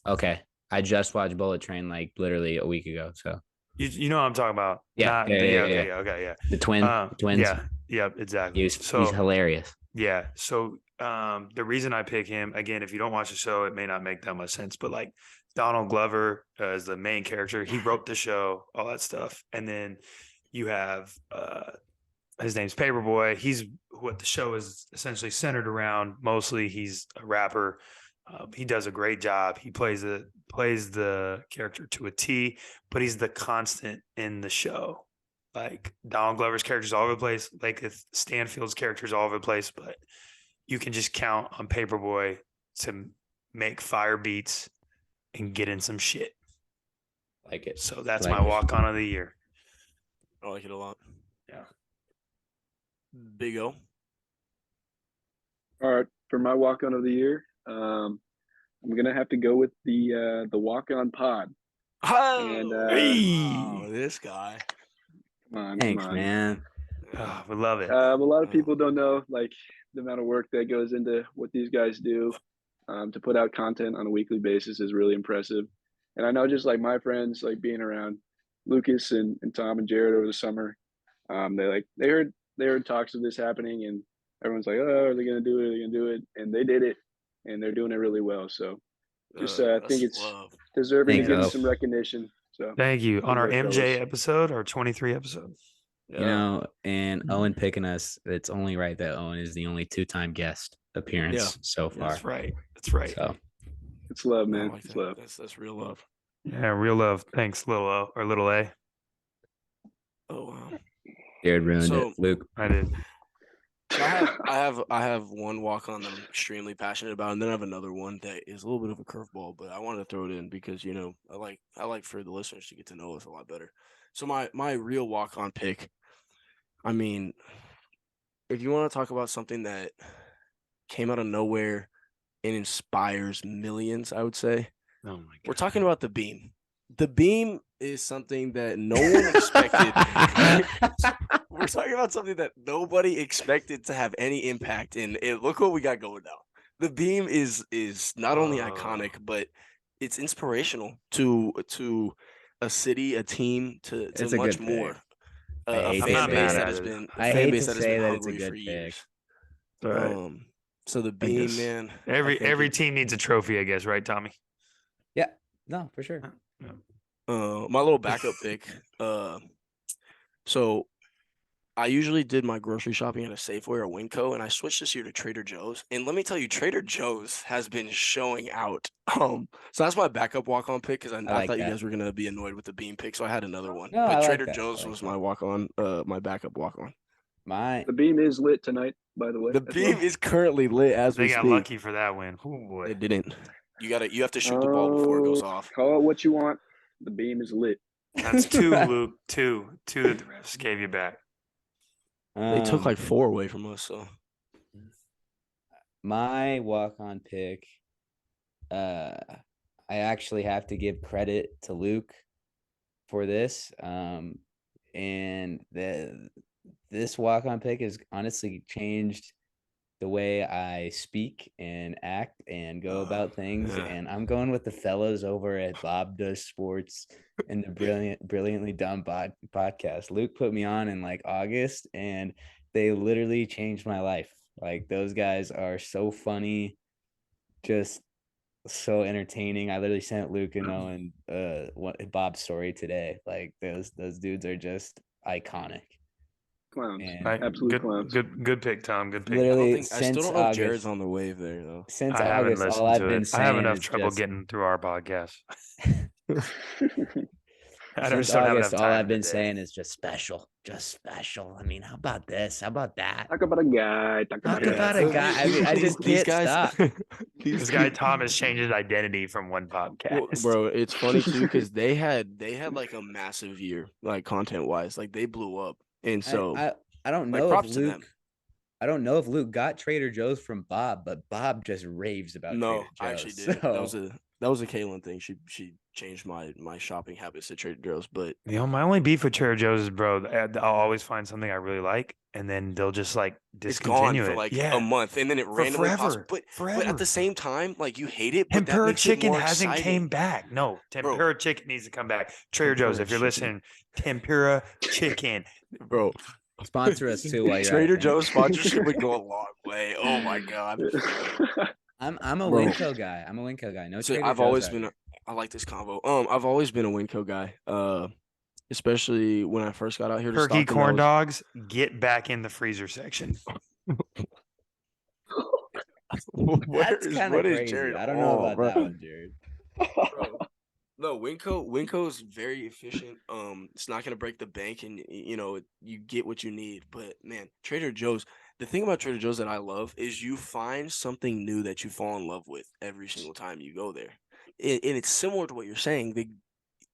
Okay, I just watched Bullet Train like literally a week ago. So You know what I'm talking about? Yeah, Okay. the twins. Yeah, exactly. He's hilarious. Yeah. So the reason I pick him, again, if you don't watch the show, it may not make that much sense, but like Donald Glover is the main character. He wrote the show, all that stuff. And then you have his name's Paperboy. He's what the show is essentially centered around. Mostly he's a rapper. He does a great job. He plays the character to a T, but he's the constant in the show. Like Donald Glover's character's all over the place. Like Stanfield's character's all over the place, but you can just count on Paperboy to make fire beats and get in some shit. Like it. So that's Like my it. walk-on of the year. I like it a lot. Yeah. Big O. All right, for my walk-on of the year, I'm gonna have to go with the walk-on pod. And, Oh, this guy. Come on, Thanks, come on. man. Oh, we love it. A lot of people don't know like the amount of work that goes into what these guys do. To put out content on a weekly basis is really impressive. And I know just like my friends, like being around Lucas and Tom and Jared over the summer, they heard talks of this happening, and everyone's like, oh, are they gonna do it? Are they gonna do it? And they did it, and they're doing it really well. So just I think it's deserving Thanks, of getting Elf. some recognition. So Thank you. On our Congrats, MJ fellas. episode, our 23 episode. Yeah. You know, and Owen picking us, it's only right that Owen is the only 2-time guest appearance so far. That's right. That's right. So it's love, I man. like It's that. love. That's real love. Yeah, real love. Thanks, little O or little A. Oh wow. Jared ruined So- it. Luke. I did. I have one walk on that I'm extremely passionate about, and then I have another one that is a little bit of a curveball, but I wanted to throw it in because I like for the listeners to get to know us a lot better. So my real walk on pick, I mean, if you want to talk about something that came out of nowhere and inspires millions, I would say Oh my god. we're talking about the Beam. The Beam is something that no one expected. We're talking about something that nobody expected to have any impact in. And look what we got going now. The Beam is not only iconic, but it's inspirational to a city, a team, to It's a much good more. pick. I hate a to fan say base that. that has been I a fan hate base to that has say been that it's a hungry good for pick. years. All right. So the I beam, guess man. I Every think it- team needs a trophy, I guess, right, Tommy? Yeah, no, for sure. my little backup pick. So I usually did my grocery shopping at a Safeway or Winco, and I switched this year to Trader Joe's. And let me tell you, Trader Joe's has been showing out. So that's my backup walk-on pick because I like thought you that. guys were gonna be annoyed with the beam pick, so I had another one. No, but I like Trader that. I Joe's like was that. my walk-on, my backup walk-on. The beam is lit tonight, by the way. The as beam well. is currently lit as They we got speak. lucky for that win. Oh boy. They didn't. You have to shoot the ball before it goes off. Call it what you want. The beam is lit. That's two, Luke. Two that the refs gave you back. They took like 4 away from us, so my walk-on pick. I actually have to give credit to Luke for this. And this walk-on pick has honestly changed the way I speak and act and go about things. yeah. And I'm going with the fellows over at Bob Does Sports and the Brilliantly Dumb podcast. Luke put me on in like August, and they literally changed my life. Like, those guys are so funny, just so entertaining. I literally sent Luke and Owen Bob's story today. Like, those dudes are just iconic. Clowns. And Right. Absolute clowns. Good pick, Tom. Good pick. literally I still don't know if Jared's on the wave there though. Since I haven't August, all listened I've to been it. I have saying enough is trouble just getting through our podcast. I since just don't have enough August, all time I've been today. saying is just special. I mean, how about this? How about that? Talk about a guy. Talk Talk about about a a guy. I mean, I just These can't guys- stop. This guy Tom has changed his identity from one podcast. Well, bro, it's funny too because they had like a massive year, like content wise, like they blew up, and so I don't like know if props to them. Luke. I don't know if Luke got Trader Joe's from Bob, but Bob just raves about No, Trader Joe's. I actually did. That was a Kaylin thing. She changed my shopping habits at Trader Joe's, but You know, my only beef with Trader Joe's is, bro, I'll always find something I really like, and then they'll just like it's gone discontinue for it. like Yeah, a month, and then it for randomly pops. forever. But at the same time, like you hate it, but that Tempura makes chicken it more hasn't exciting. came back. No, tempura chicken needs to come back. Trader Joe's, if you're Tempura listening, tempura chicken. bro. Sponsor us too while you're Trader at it, man. Joe's sponsorship would go a long way. Oh my god. I'm a Bro. Winco guy. No, So Trader I've Joe's always out been here. I like this combo. I've always been a Winco guy. Especially when I first got out here to Turkey Stockton. corn dogs, get back in the freezer section. That's What is kind of crazy. Jared I don't know on, about bro? that one, Jared. Bro. No, Winco is very efficient. It's not gonna break the bank, and you know you get what you need. But man, Trader Joe's. The thing about Trader Joe's that I love is you find something new that you fall in love with every single time you go there, and it's similar to what you're saying.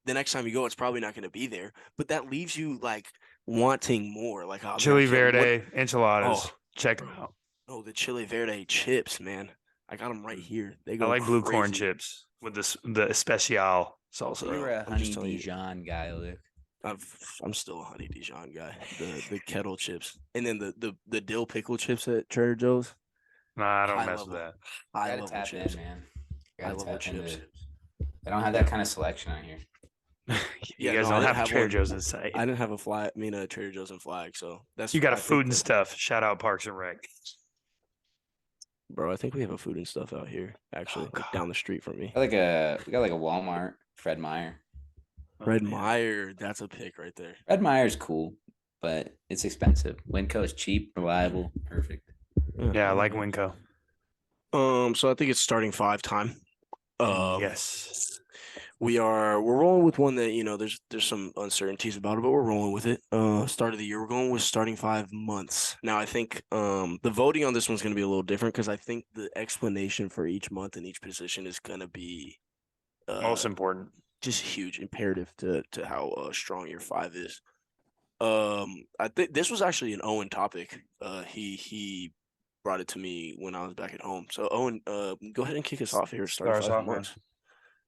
The next time you go, it's probably not gonna be there, but that leaves you like wanting more. Like, oh, man, I Chili can't Verde wait- enchiladas. Oh, Check them bro. out. Oh, the Chili Verde chips, man. I got them right here. They I go like blue corn crazy. chips with the especial salsa. You were a I'm honey just telling you. Dijon guy, Luke. I'm still a honey Dijon guy. The kettle chips, and then the dill pickle chips at Trader Joe's. Nah, I don't High mess level. with that. High Gotta level tap chips. in, man. High Gotta level tap into chips. it. They don't have that kind of selection on here. You Yeah, guys no, I don't didn't have have Trader one. Joe's in sight. I didn't have a Trader Joe's and Flag, so that's You got I a think food and that- stuff. Shout out Parks and Rec. Bro, I think we have a food and stuff out here, actually, Oh, like God. down the street from me. We got like a Walmart, Fred Meyer. Fred man. Meyer, that's a pick right there. Fred Meyer's cool, but it's expensive. Winco is cheap, reliable, perfect. Yeah, I like Winco. So I think it's starting 5 time. Yes. We're rolling with one that, you know, there's some uncertainties about it, but we're rolling with it. Start of the year, we're going with starting 5 months. Now I think the voting on this one's gonna be a little different because I think the explanation for each month and each position is gonna be Most important. just huge imperative to how strong your 5 is. I think this was actually an Owen topic. He brought it to me when I was back at home. So Owen, go ahead and kick us off here. Start us Starting 5 off, man. months.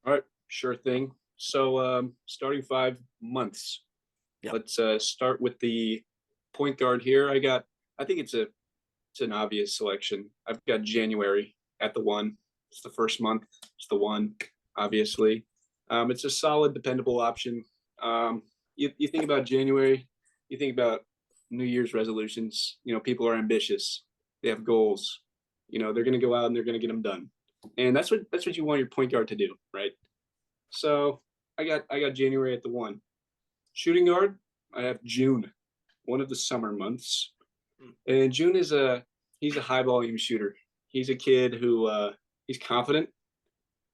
All right, sure thing. So starting 5 months. Yep. Let's start with the point guard here. I think it's an obvious selection. I've got January at the 1. It's the first month. It's the 1, obviously. It's a solid, dependable option. You think about January, you think about New Year's resolutions. People are ambitious. They have goals. They're going to go out and they're going to get them done. And that's what you want your point guard to do, right? So I got January at the 1. Shooting guard, I have June, one of the summer months. And June he's a high volume shooter. He's a kid who he's confident.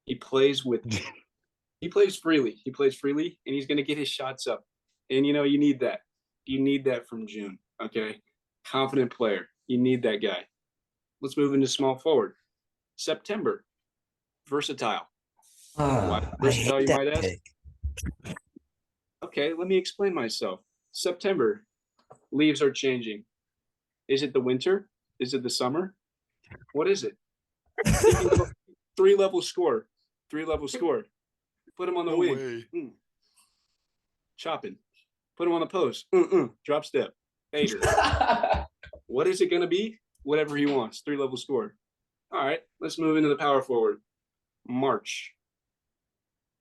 He plays freely. He plays freely, and he's going to get his shots up. And you need that. You need that from June. Okay, confident player. You need that guy. Let's move into small forward. September, versatile. Why versatile, you might ask? Pick. Okay, let me explain myself. September, leaves are changing. Is it the winter? Is it the summer? What is it? Three-level score. Put him on the wing. Chopping. Put him on the post. Drop step. Fader. What is it going to be? Whatever he wants. 3-level score. All right, let's move into the power forward. March.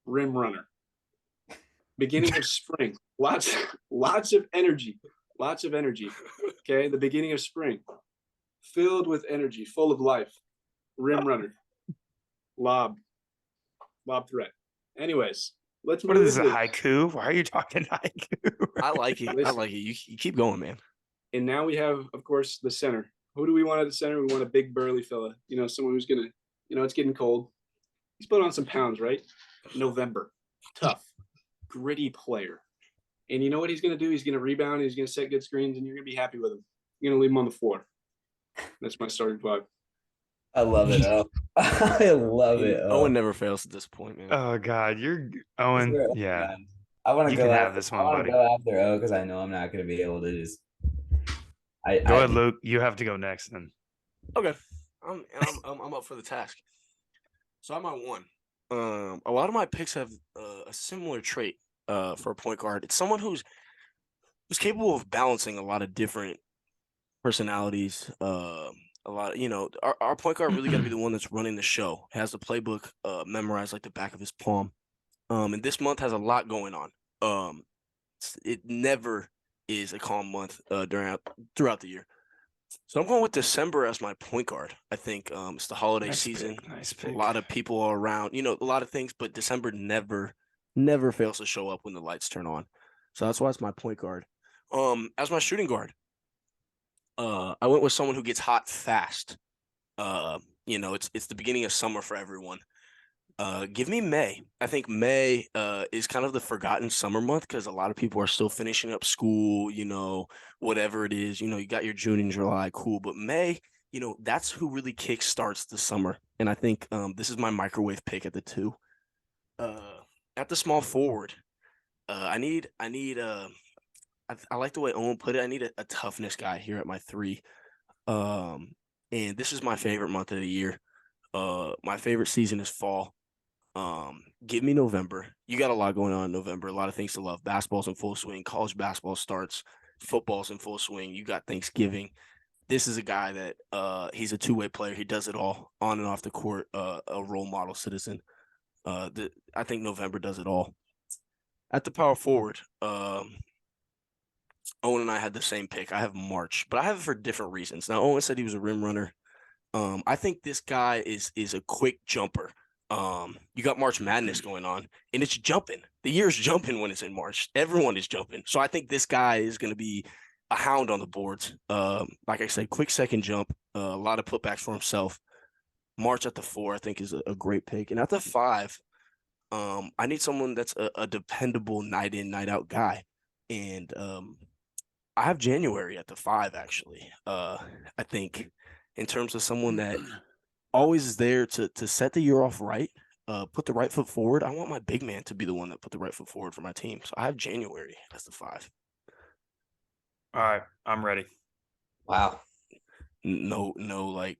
Rim runner. Beginning of spring. Lots of energy. Okay, the beginning of spring. Filled with energy, full of life. Rim runner. Lob threat. Anyways, let's move. What is this, a haiku? Why are you talking haiku? I like it. You keep going, man. And now we have, of course, the center. Who do we want at the center? We want a big burly fella. Someone who's gonna, it's getting cold. He's put on some pounds, right? November. Tough. Gritty player. And you know what he's gonna do? He's gonna rebound, he's gonna set good screens, and you're gonna be happy with him. You're gonna leave him on the floor. That's my starting five. I love it. I love it. Owen never fails to disappoint, man. Oh God, you're Owen. Yeah, I want to you go can after, have this one, I want buddy. to go after O because I know I'm not going to be able to just. Go ahead, Luke. You have to go next then. Okay, I'm up for the task. So I'm on 1. A lot of my picks have a similar trait for a point guard. It's someone who's capable of balancing a lot of different personalities. A lot of, our point guard really got to be the one that's running the show. Has the playbook memorized like the back of his palm. And this month has a lot going on. It never is a calm month throughout the year. So I'm going with December as my point guard. I think it's the holiday season. Nice pick. A lot of people are around, a lot of things, but December never fails to show up when the lights turn on. So that's why it's my point guard. As my shooting guard, I went with someone who gets hot fast. It's the beginning of summer for everyone. Give me May. I think May is kind of the forgotten summer month because a lot of people are still finishing up school, whatever it is. You got your June and July, cool. But May, that's who really kickstarts the summer. And I think this is my microwave pick at the 2. At the small forward, I like the way Owen put it. I need a toughness guy here at my 3. And this is my favorite month of the year. My favorite season is fall. Give me November. You got a lot going on in November. A lot of things to love. Basketball's in full swing. College basketball starts. Football's in full swing. You got Thanksgiving. This is a guy that he's a two-way player. He does it all on and off the court. A role model citizen. I think November does it all. At the power forward, Owen and I had the same pick. I have March, but I have it for different reasons. Now, Owen said he was a rim runner. I think this guy is a quick jumper. You got March Madness going on, and it's jumping. The year's jumping when it's in March. Everyone is jumping. So I think this guy is going to be a hound on the boards. Like I said, quick second jump, a lot of putbacks for himself. March at the 4, I think, is a great pick. And at the 5, I need someone that's a dependable night in, night out guy. And I have January at the 5, actually. I think in terms of someone that always is there to set the year off right, put the right foot forward. I want my big man to be the one that put the right foot forward for my team. So I have January as the 5. All right, I'm ready. Wow. No, like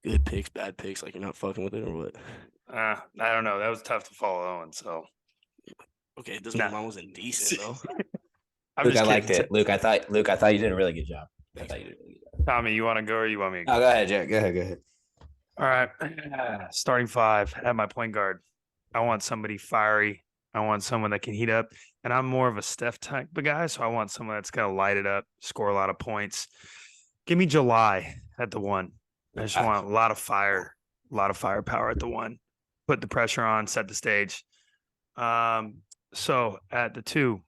good picks, bad picks, like you're not fucking with it or what? I don't know. That was tough to follow Owen. So okay, it doesn't mean mine was indecent though. Luke, I liked it. Luke, I thought you did a really good job. Tommy, you want to go or you want me to go? Oh, go ahead, Jared. Go ahead. All right. Starting 5 at my point guard. I want somebody fiery. I want someone that can heat up. And I'm more of a Steph type of guy, so I want someone that's going to light it up, score a lot of points. Give me July at the 1. I just want a lot of firepower at the 1. Put the pressure on, set the stage. So at the 2,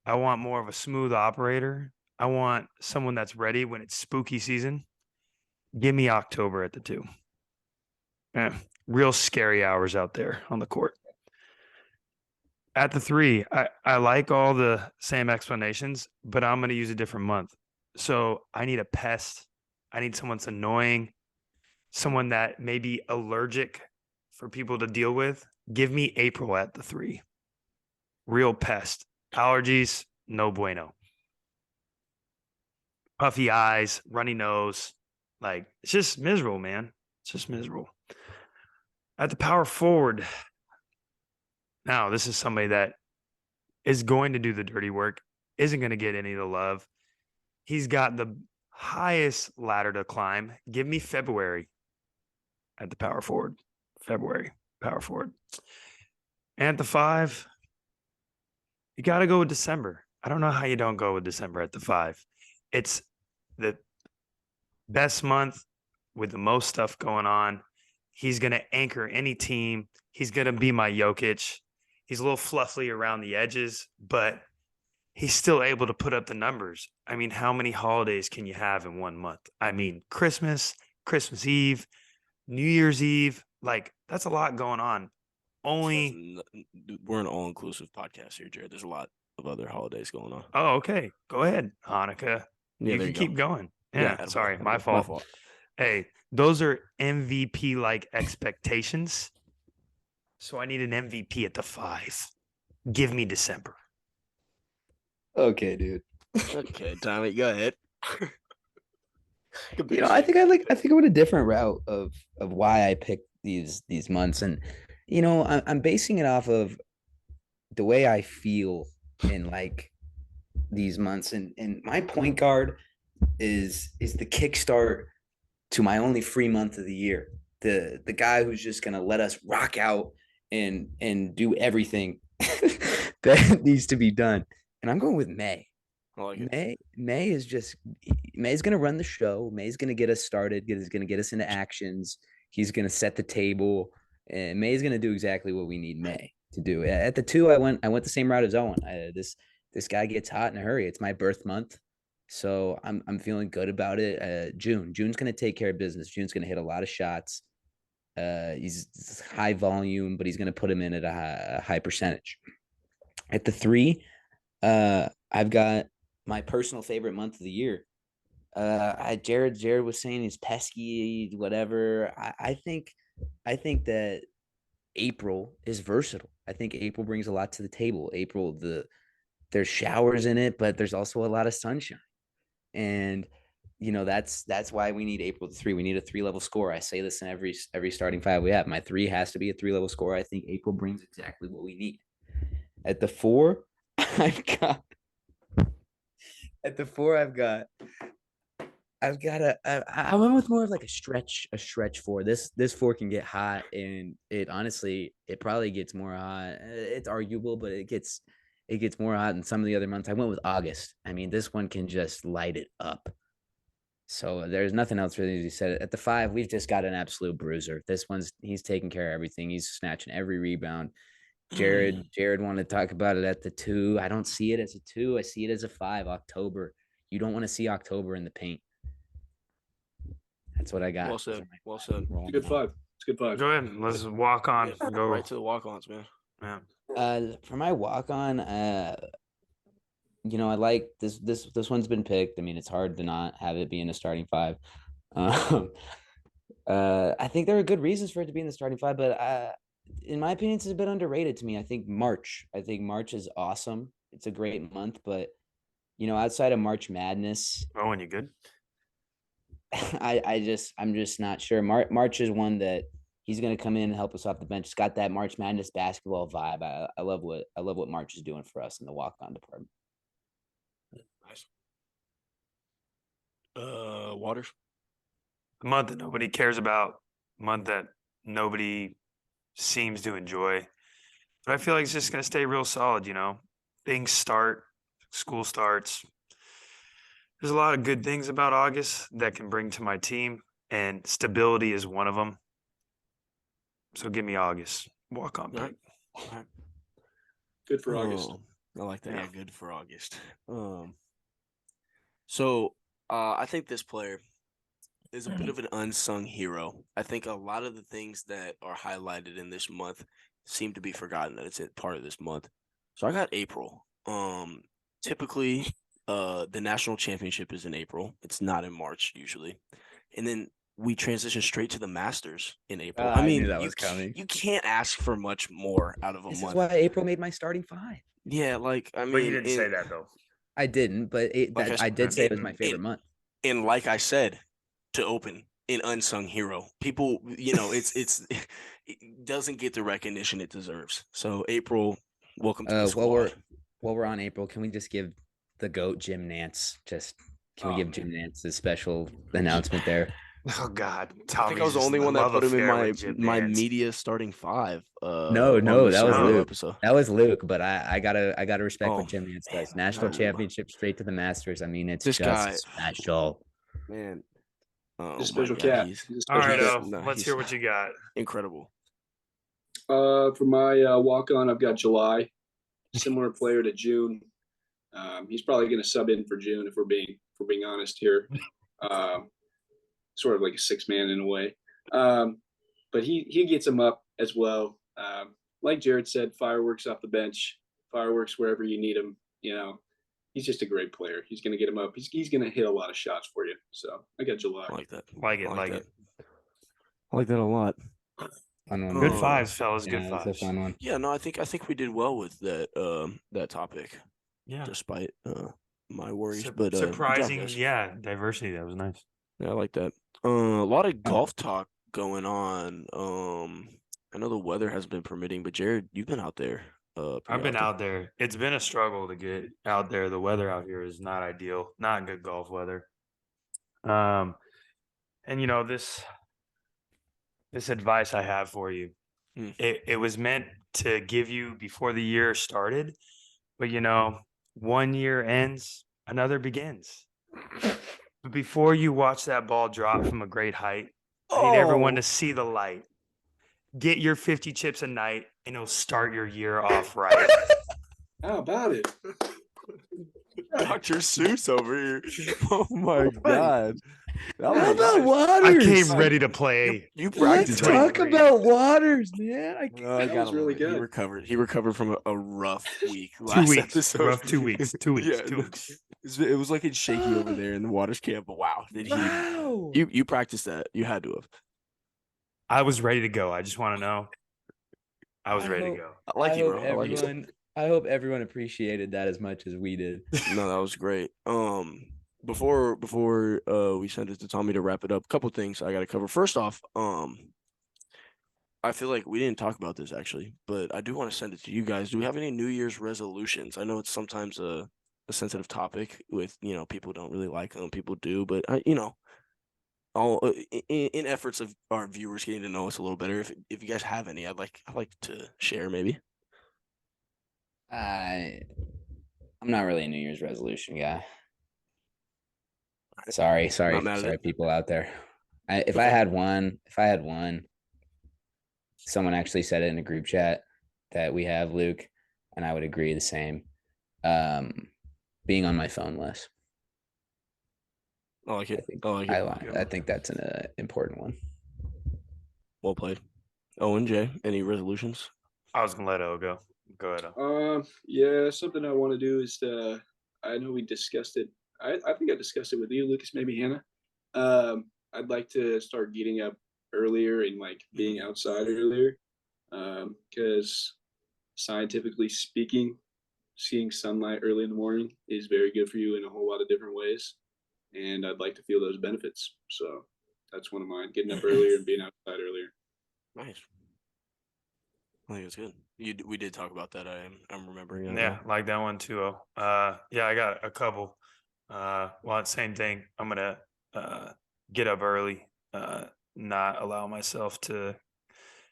I want more of a smooth operator. I want someone that's ready when it's spooky season. Give me October at the 2. Real scary hours out there on the court. At the 3, I like all the same explanations, but I'm going to use a different month. So I need a pest. I need someone that's annoying, someone that may be allergic for people to deal with. Give me April at the 3. Real pest. Allergies, no bueno. Puffy eyes, runny nose. Like, it's just miserable, man. It's just miserable. At the power forward, now this is somebody that is going to do the dirty work, isn't going to get any of the love. He's got the highest ladder to climb. Give me February at the power forward. February, power forward. And at the 5, you got to go with December. I don't know how you don't go with December at the 5. It's the best month with the most stuff going on. He's going to anchor any team. He's going to be my Jokic. He's a little fluffy around the edges, but he's still able to put up the numbers. I mean, how many holidays can you have in 1 month? I mean, Christmas, Christmas Eve, New Year's Eve. Like, that's a lot going on. Only we're an all-inclusive podcast here, Jared. There's a lot of other holidays going on. Oh, okay. Go ahead, Hanukkah. Yeah, you there can you keep going. Yeah, attaboy, sorry, attaboy. my fault. Hey, those are MVP-like expectations. So I need an MVP at the 5. Give me December. Okay, dude. Okay, Tommy, go ahead. I think I went a different route of why I picked these months, and I'm basing it off of the way I feel in like these months, and my point guard is the kickstart to my only free month of the year. The guy who's just gonna let us rock out and do everything that needs to be done. And I'm going with May. I like it. May's gonna run the show. May's gonna get us started. He's gonna get us into actions. He's gonna set the table, and May's gonna do exactly what we need May to do. At the 2, I went the same route as Owen. This guy gets hot in a hurry. It's my birth month, so I'm feeling good about it. June's gonna take care of business. June's gonna hit a lot of shots. He's high volume, but he's gonna put him in at a high percentage. At the 3, I've got my personal favorite month of the year. Jared was saying he's pesky, whatever. I think that April is versatile. I think April brings a lot to the table. There's showers in it, but there's also a lot of sunshine. And that's why we need April the 3. We need a 3-level score. I say this in every starting 5 we have. My 3 has to be a 3-level score. I think April brings exactly what we need. At the 4, I've got I went with more of like a stretch 4. This 4 can get hot, and it honestly, it probably gets more hot. It's arguable, but it gets more hot than some of the other months. I went with August. I mean, this one can just light it up. So there's nothing else really to be said. At the 5, we've just got an absolute bruiser. He's taking care of everything. He's snatching every rebound. Jared wanted to talk about it at the 2. I don't see it as a 2. I see it as a 5. October. You don't want to see October in the paint. That's what I got. Well said. Well said. It's a good 5. It's a good 5. Go ahead. Let's walk on. Yeah, Go right to the walk-ons, man. Yeah. For my walk on, I like this one's been picked. I mean, it's hard to not have it be in a starting 5. I think there are good reasons for it to be in the starting 5, but in my opinion, it's a bit underrated to me. I think March is awesome. It's a great month, but outside of March Madness, Owen, you good? I'm just not sure. March is one that he's going to come in and help us off the bench. It's got that March Madness basketball vibe. I love what March is doing for us in the walk-on department. Nice. Waters. A month that nobody cares about. A month that nobody seems to enjoy. But I feel like it's just going to stay real solid, you know. Things start, school starts. There's a lot of good things about August that can bring to my team, and stability is one of them. So give me August. Walk on All right. pick. All right. Good for August. I like that. Yeah. Yeah, good for August. So I think this player is a bit of an unsung hero. I think a lot of the things that are highlighted in this month seem to be forgotten that it's a part of this month. So I got April. Typically, the national championship is in April. It's not in March usually, and then we transition straight to the Masters in April. I I knew mean, that was coming. you can't ask for much more out of a This is month. why April made my starting 5. Yeah, like I But you mean, didn't say that, though. I didn't, but Like I did say it was my and, favorite month. and like I said, to open an unsung hero. People, you know, it doesn't get the recognition it deserves. So April, welcome to the squad. While we're on April, can we just give the GOAT Jim Nance? Can we Oh, give man. Jim Nance a special announcement there? Oh, God. I think I was the only one that put him in my media starting 5. No, on the that was solo Luke. episode. That was Luke, but I gotta respect Oh, what Jim Nance man, does. National no. championship straight to the Masters. I mean, it's This just guy, special. man. Oh He's a my special God, cat. he's He's a All special right, cat. let's he's hear what you got. incredible. For my walk-on, I've got July. Similar player to June. He's probably going to sub in for June if we're being honest here. Sort of like a 6-man in a way. But he gets him up as well. Like Jared said, fireworks off the bench, fireworks wherever you need him. You know, he's just a great player. He's going to get him up. He's going to hit a lot of shots for you. So I got July. I like that. Like it. I like that a lot. Fun one. Good Oh. fives, fellas. Yeah, Good it's a fives. fun one. Yeah, no, I think we did well with that topic, Yeah. despite my worries. But good job, surprising, guys. yeah, diversity. That was nice. Yeah, I like that. A lot of golf talk going on. I know the weather hasn't been permitting, but Jared, you've been out there. I've been often. out there. It's been a struggle to get out there. The weather out here is not ideal. Not good golf weather. And you know, this advice I have for you, it was meant to give you before the year started, but you know, one year ends, another begins. But before you watch that ball drop from a great height, I need everyone to see the light. Get your 50 chips a night, and it'll start your year off right. How about it? Dr. Seuss over here. Oh my God. How about Waters? I came ready to play. You Let's practiced. talk about Waters, man. I That got was him. really He good. recovered. He recovered from a rough week. 2 Last weeks. episode. Rough 2 weeks. 2 weeks. Yeah, 2 weeks. it was like it's shaky over there in the Waters camp. But wow, did he? Wow. You practiced that? You had to have. I was ready to go. I just want to know. I was ready to go. I like you, bro. I like you. I hope everyone appreciated that as much as we did. No, that was great. Before we send it to Tommy to wrap it up, a couple things I got to cover. First off, I feel like we didn't talk about this actually, but I do want to send it to you guys. Do we have any New Year's resolutions? I know it's sometimes a sensitive topic with, you know, people don't really like them, people do, but you know, all in efforts of our viewers getting to know us a little better. If you guys have any, I'd like to share maybe. I'm not really a New Year's resolution guy. Sorry, Not mad at it. people out there. If I had one, someone actually said it in a group chat that we have, Luke, and I would agree the same. Being on my phone less. I like it. I think that's an important one. Well played. Owen, Jay, any resolutions? I was going to let O go. Go ahead, O. Yeah, something I want to do is I know we discussed it. I think I discussed it with you, Lucas, maybe Hannah. I'd like to start getting up earlier and like being outside earlier, because scientifically speaking, seeing sunlight early in the morning is very good for you in a whole lot of different ways, and I'd like to feel those benefits. So that's one of mine: getting up earlier and being outside earlier. Nice. I think it's good. We did talk about that. I'm remembering. Yeah, like that one too. Yeah, I got a couple. Well, same thing. I'm gonna get up early, not allow myself to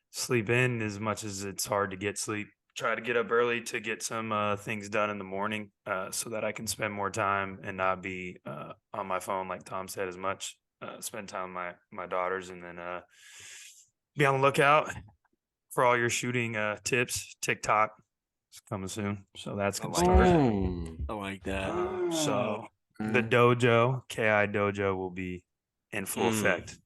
sleep in as much as it's hard to get sleep. try to get up early to get some things done in the morning so that I can spend more time and not be on my phone, like Tom said, as much. Spend time with my daughters, and then be on the lookout for all your shooting tips. TikTok is coming soon, so that's I gonna like start. that. I like that. So the dojo, KI dojo, will be in full effect.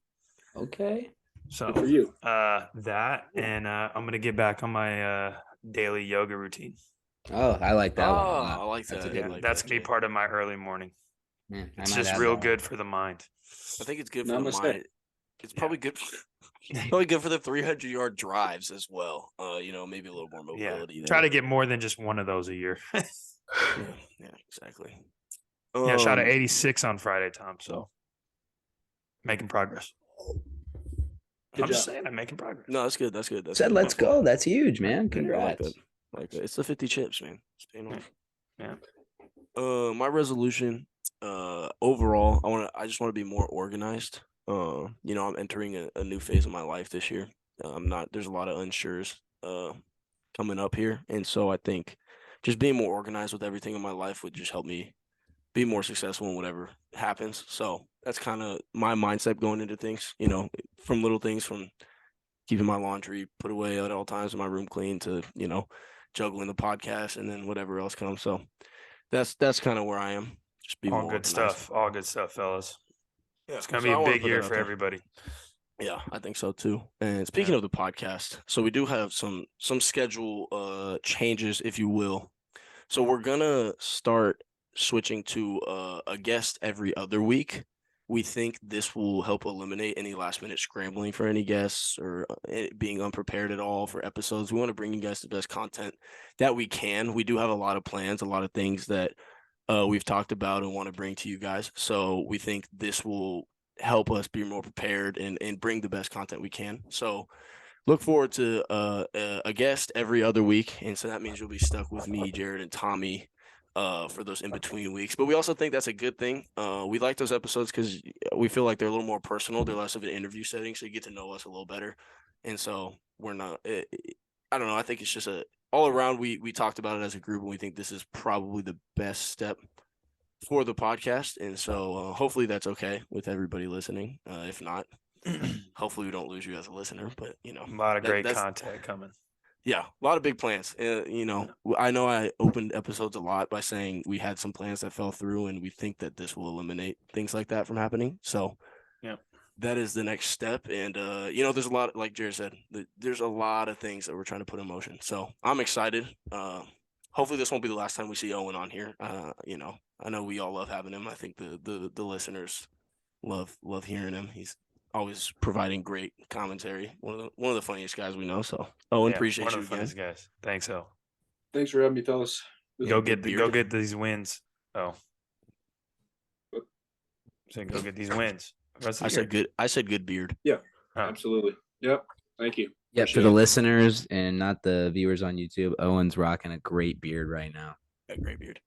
Okay. So Good for you. that, and I'm gonna get back on my daily yoga routine. Oh, I like that one a lot. I like That's that. a good I one. like That's that gonna be too. part of my early morning. Yeah, I It's might just add real that good for the mind. I think it's good for the Namaste. mind. It's probably good. Probably good for the 300-yard drives as well. Maybe a little more Yeah, mobility. try there. to get more than just one of those a year. Yeah, exactly. Yeah, I shot at Um, 86 on Friday, Tom. So making progress. Good I'm just job. saying, I'm making progress. No, that's good. That's good. That's Said, good. let's go. That's huge, man. I like Congrats. that. I like that. It's the 50 chips, man. It's paying off. Yeah. My resolution, overall, I just want to be more organized. I'm entering a new phase of my life this year. There's a lot of unsures, coming up here. And so I think just being more organized with everything in my life would just help me be more successful in whatever happens. So that's kind of my mindset going into things, from little things, from keeping my laundry put away at all times in my room clean to, juggling the podcast and then whatever else comes. So that's kind of where I am. Just be All more good organized. stuff. All good stuff, fellas. Yeah, It's gonna so be I a wanna big put that year out for there. everybody. Yeah, I think so too. And speaking of the podcast, so we do have some schedule changes, if you will. So we're gonna start switching to a guest every other week. We think this will help eliminate any last minute scrambling for any guests or being unprepared at all for episodes. We want to bring you guys the best content that we can. We do have a lot of plans, a lot of things that we've talked about and want to bring to you guys. So we think this will help us be more prepared and bring the best content we can. So look forward to a guest every other week. And so that means you'll be stuck with me, Jared, and Tommy for those in between weeks. But we also think that's a good thing. We like those episodes because we feel like they're a little more personal. They're less of an interview setting, so you get to know us a little better. And so we're not. I don't know. I think it's just all around. We talked about it as a group, and we think this is probably the best step for the podcast. And so hopefully that's okay with everybody listening. If not, hopefully we don't lose you as a listener. But A lot of great that's content coming. yeah, a lot of big plans. I know I opened episodes a lot by saying we had some plans that fell through, and we think that this will eliminate things like that from happening. So, yeah, that is the next step. And there's a lot, like Jared said, there's a lot of things that we're trying to put in motion. So I'm excited. Hopefully this won't be the last time we see Owen on here. I know we all love having him. I think the listeners love hearing him. He's always providing great commentary. One of the funniest guys we know. So Owen, appreciate one you of the again. funniest guys. Thanks, O. Thanks for having me, fellas. Go get these wins. Oh, so go get these wins. I said good beard. Yeah, Huh. absolutely. Yep. Thank you. Yeah, for Appreciate the it. listeners and not the viewers on YouTube, Owen's rocking a great beard right now. A great beard.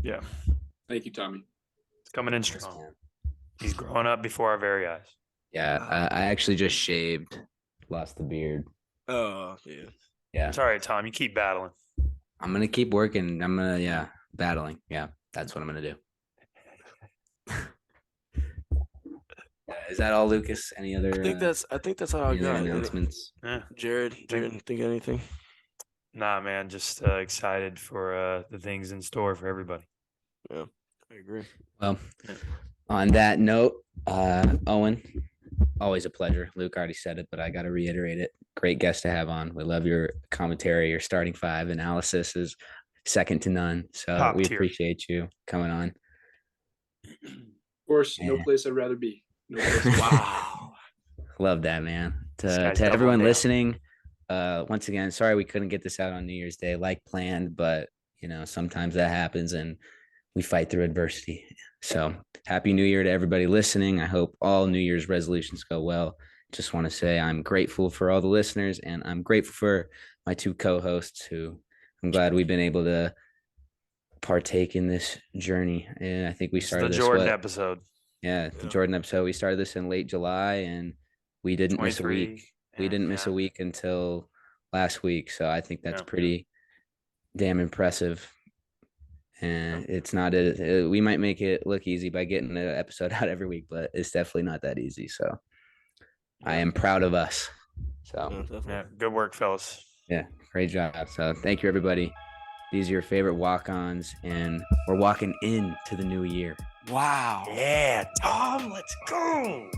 Yeah, Thank you, Tommy. it's coming in strong. He's growing up before our very eyes. Yeah, I actually just shaved, lost the beard. Oh yeah. Yeah, It's all right, Tom. You keep battling. I'm gonna keep working. I'm gonna battling. Yeah, that's what I'm gonna do. Is that all, Lucas? Any other? I think that's all I any other got. announcements. Yeah. Jared, think of anything? Nah, man. Just excited for the things in store for everybody. Yeah, I agree. Well, on that note, Owen, always a pleasure. Luke already said it, but I got to reiterate it. Great guest to have on. We love your commentary. Your starting five analysis is second to none. So Top we tier. appreciate you coming on. Of course, no Yeah. place I'd rather be. No place. Wow. Love that, man. This guy's To doubling everyone down. listening, once again, sorry we couldn't get this out on New Year's Day like planned, but sometimes that happens and we fight through adversity. So happy New Year to everybody listening. I hope all New Year's resolutions go well. Just want to say I'm grateful for all the listeners, and I'm grateful for my two co-hosts who I'm glad we've been able to partake in this journey. And I think we It's started the this Jordan episode. Yeah, the Yeah. Jordan episode. We started this in late July, and we didn't miss a 23. week. We didn't miss a week until last week. So I think that's pretty damn impressive. And it's not we might make it look easy by getting an episode out every week, but it's definitely not that easy. So I am proud of us. So good work, fellas. Yeah, great job. So thank you, everybody. These are your favorite walk-ons, and we're walking into the new year. Wow. Yeah, Tom, let's go.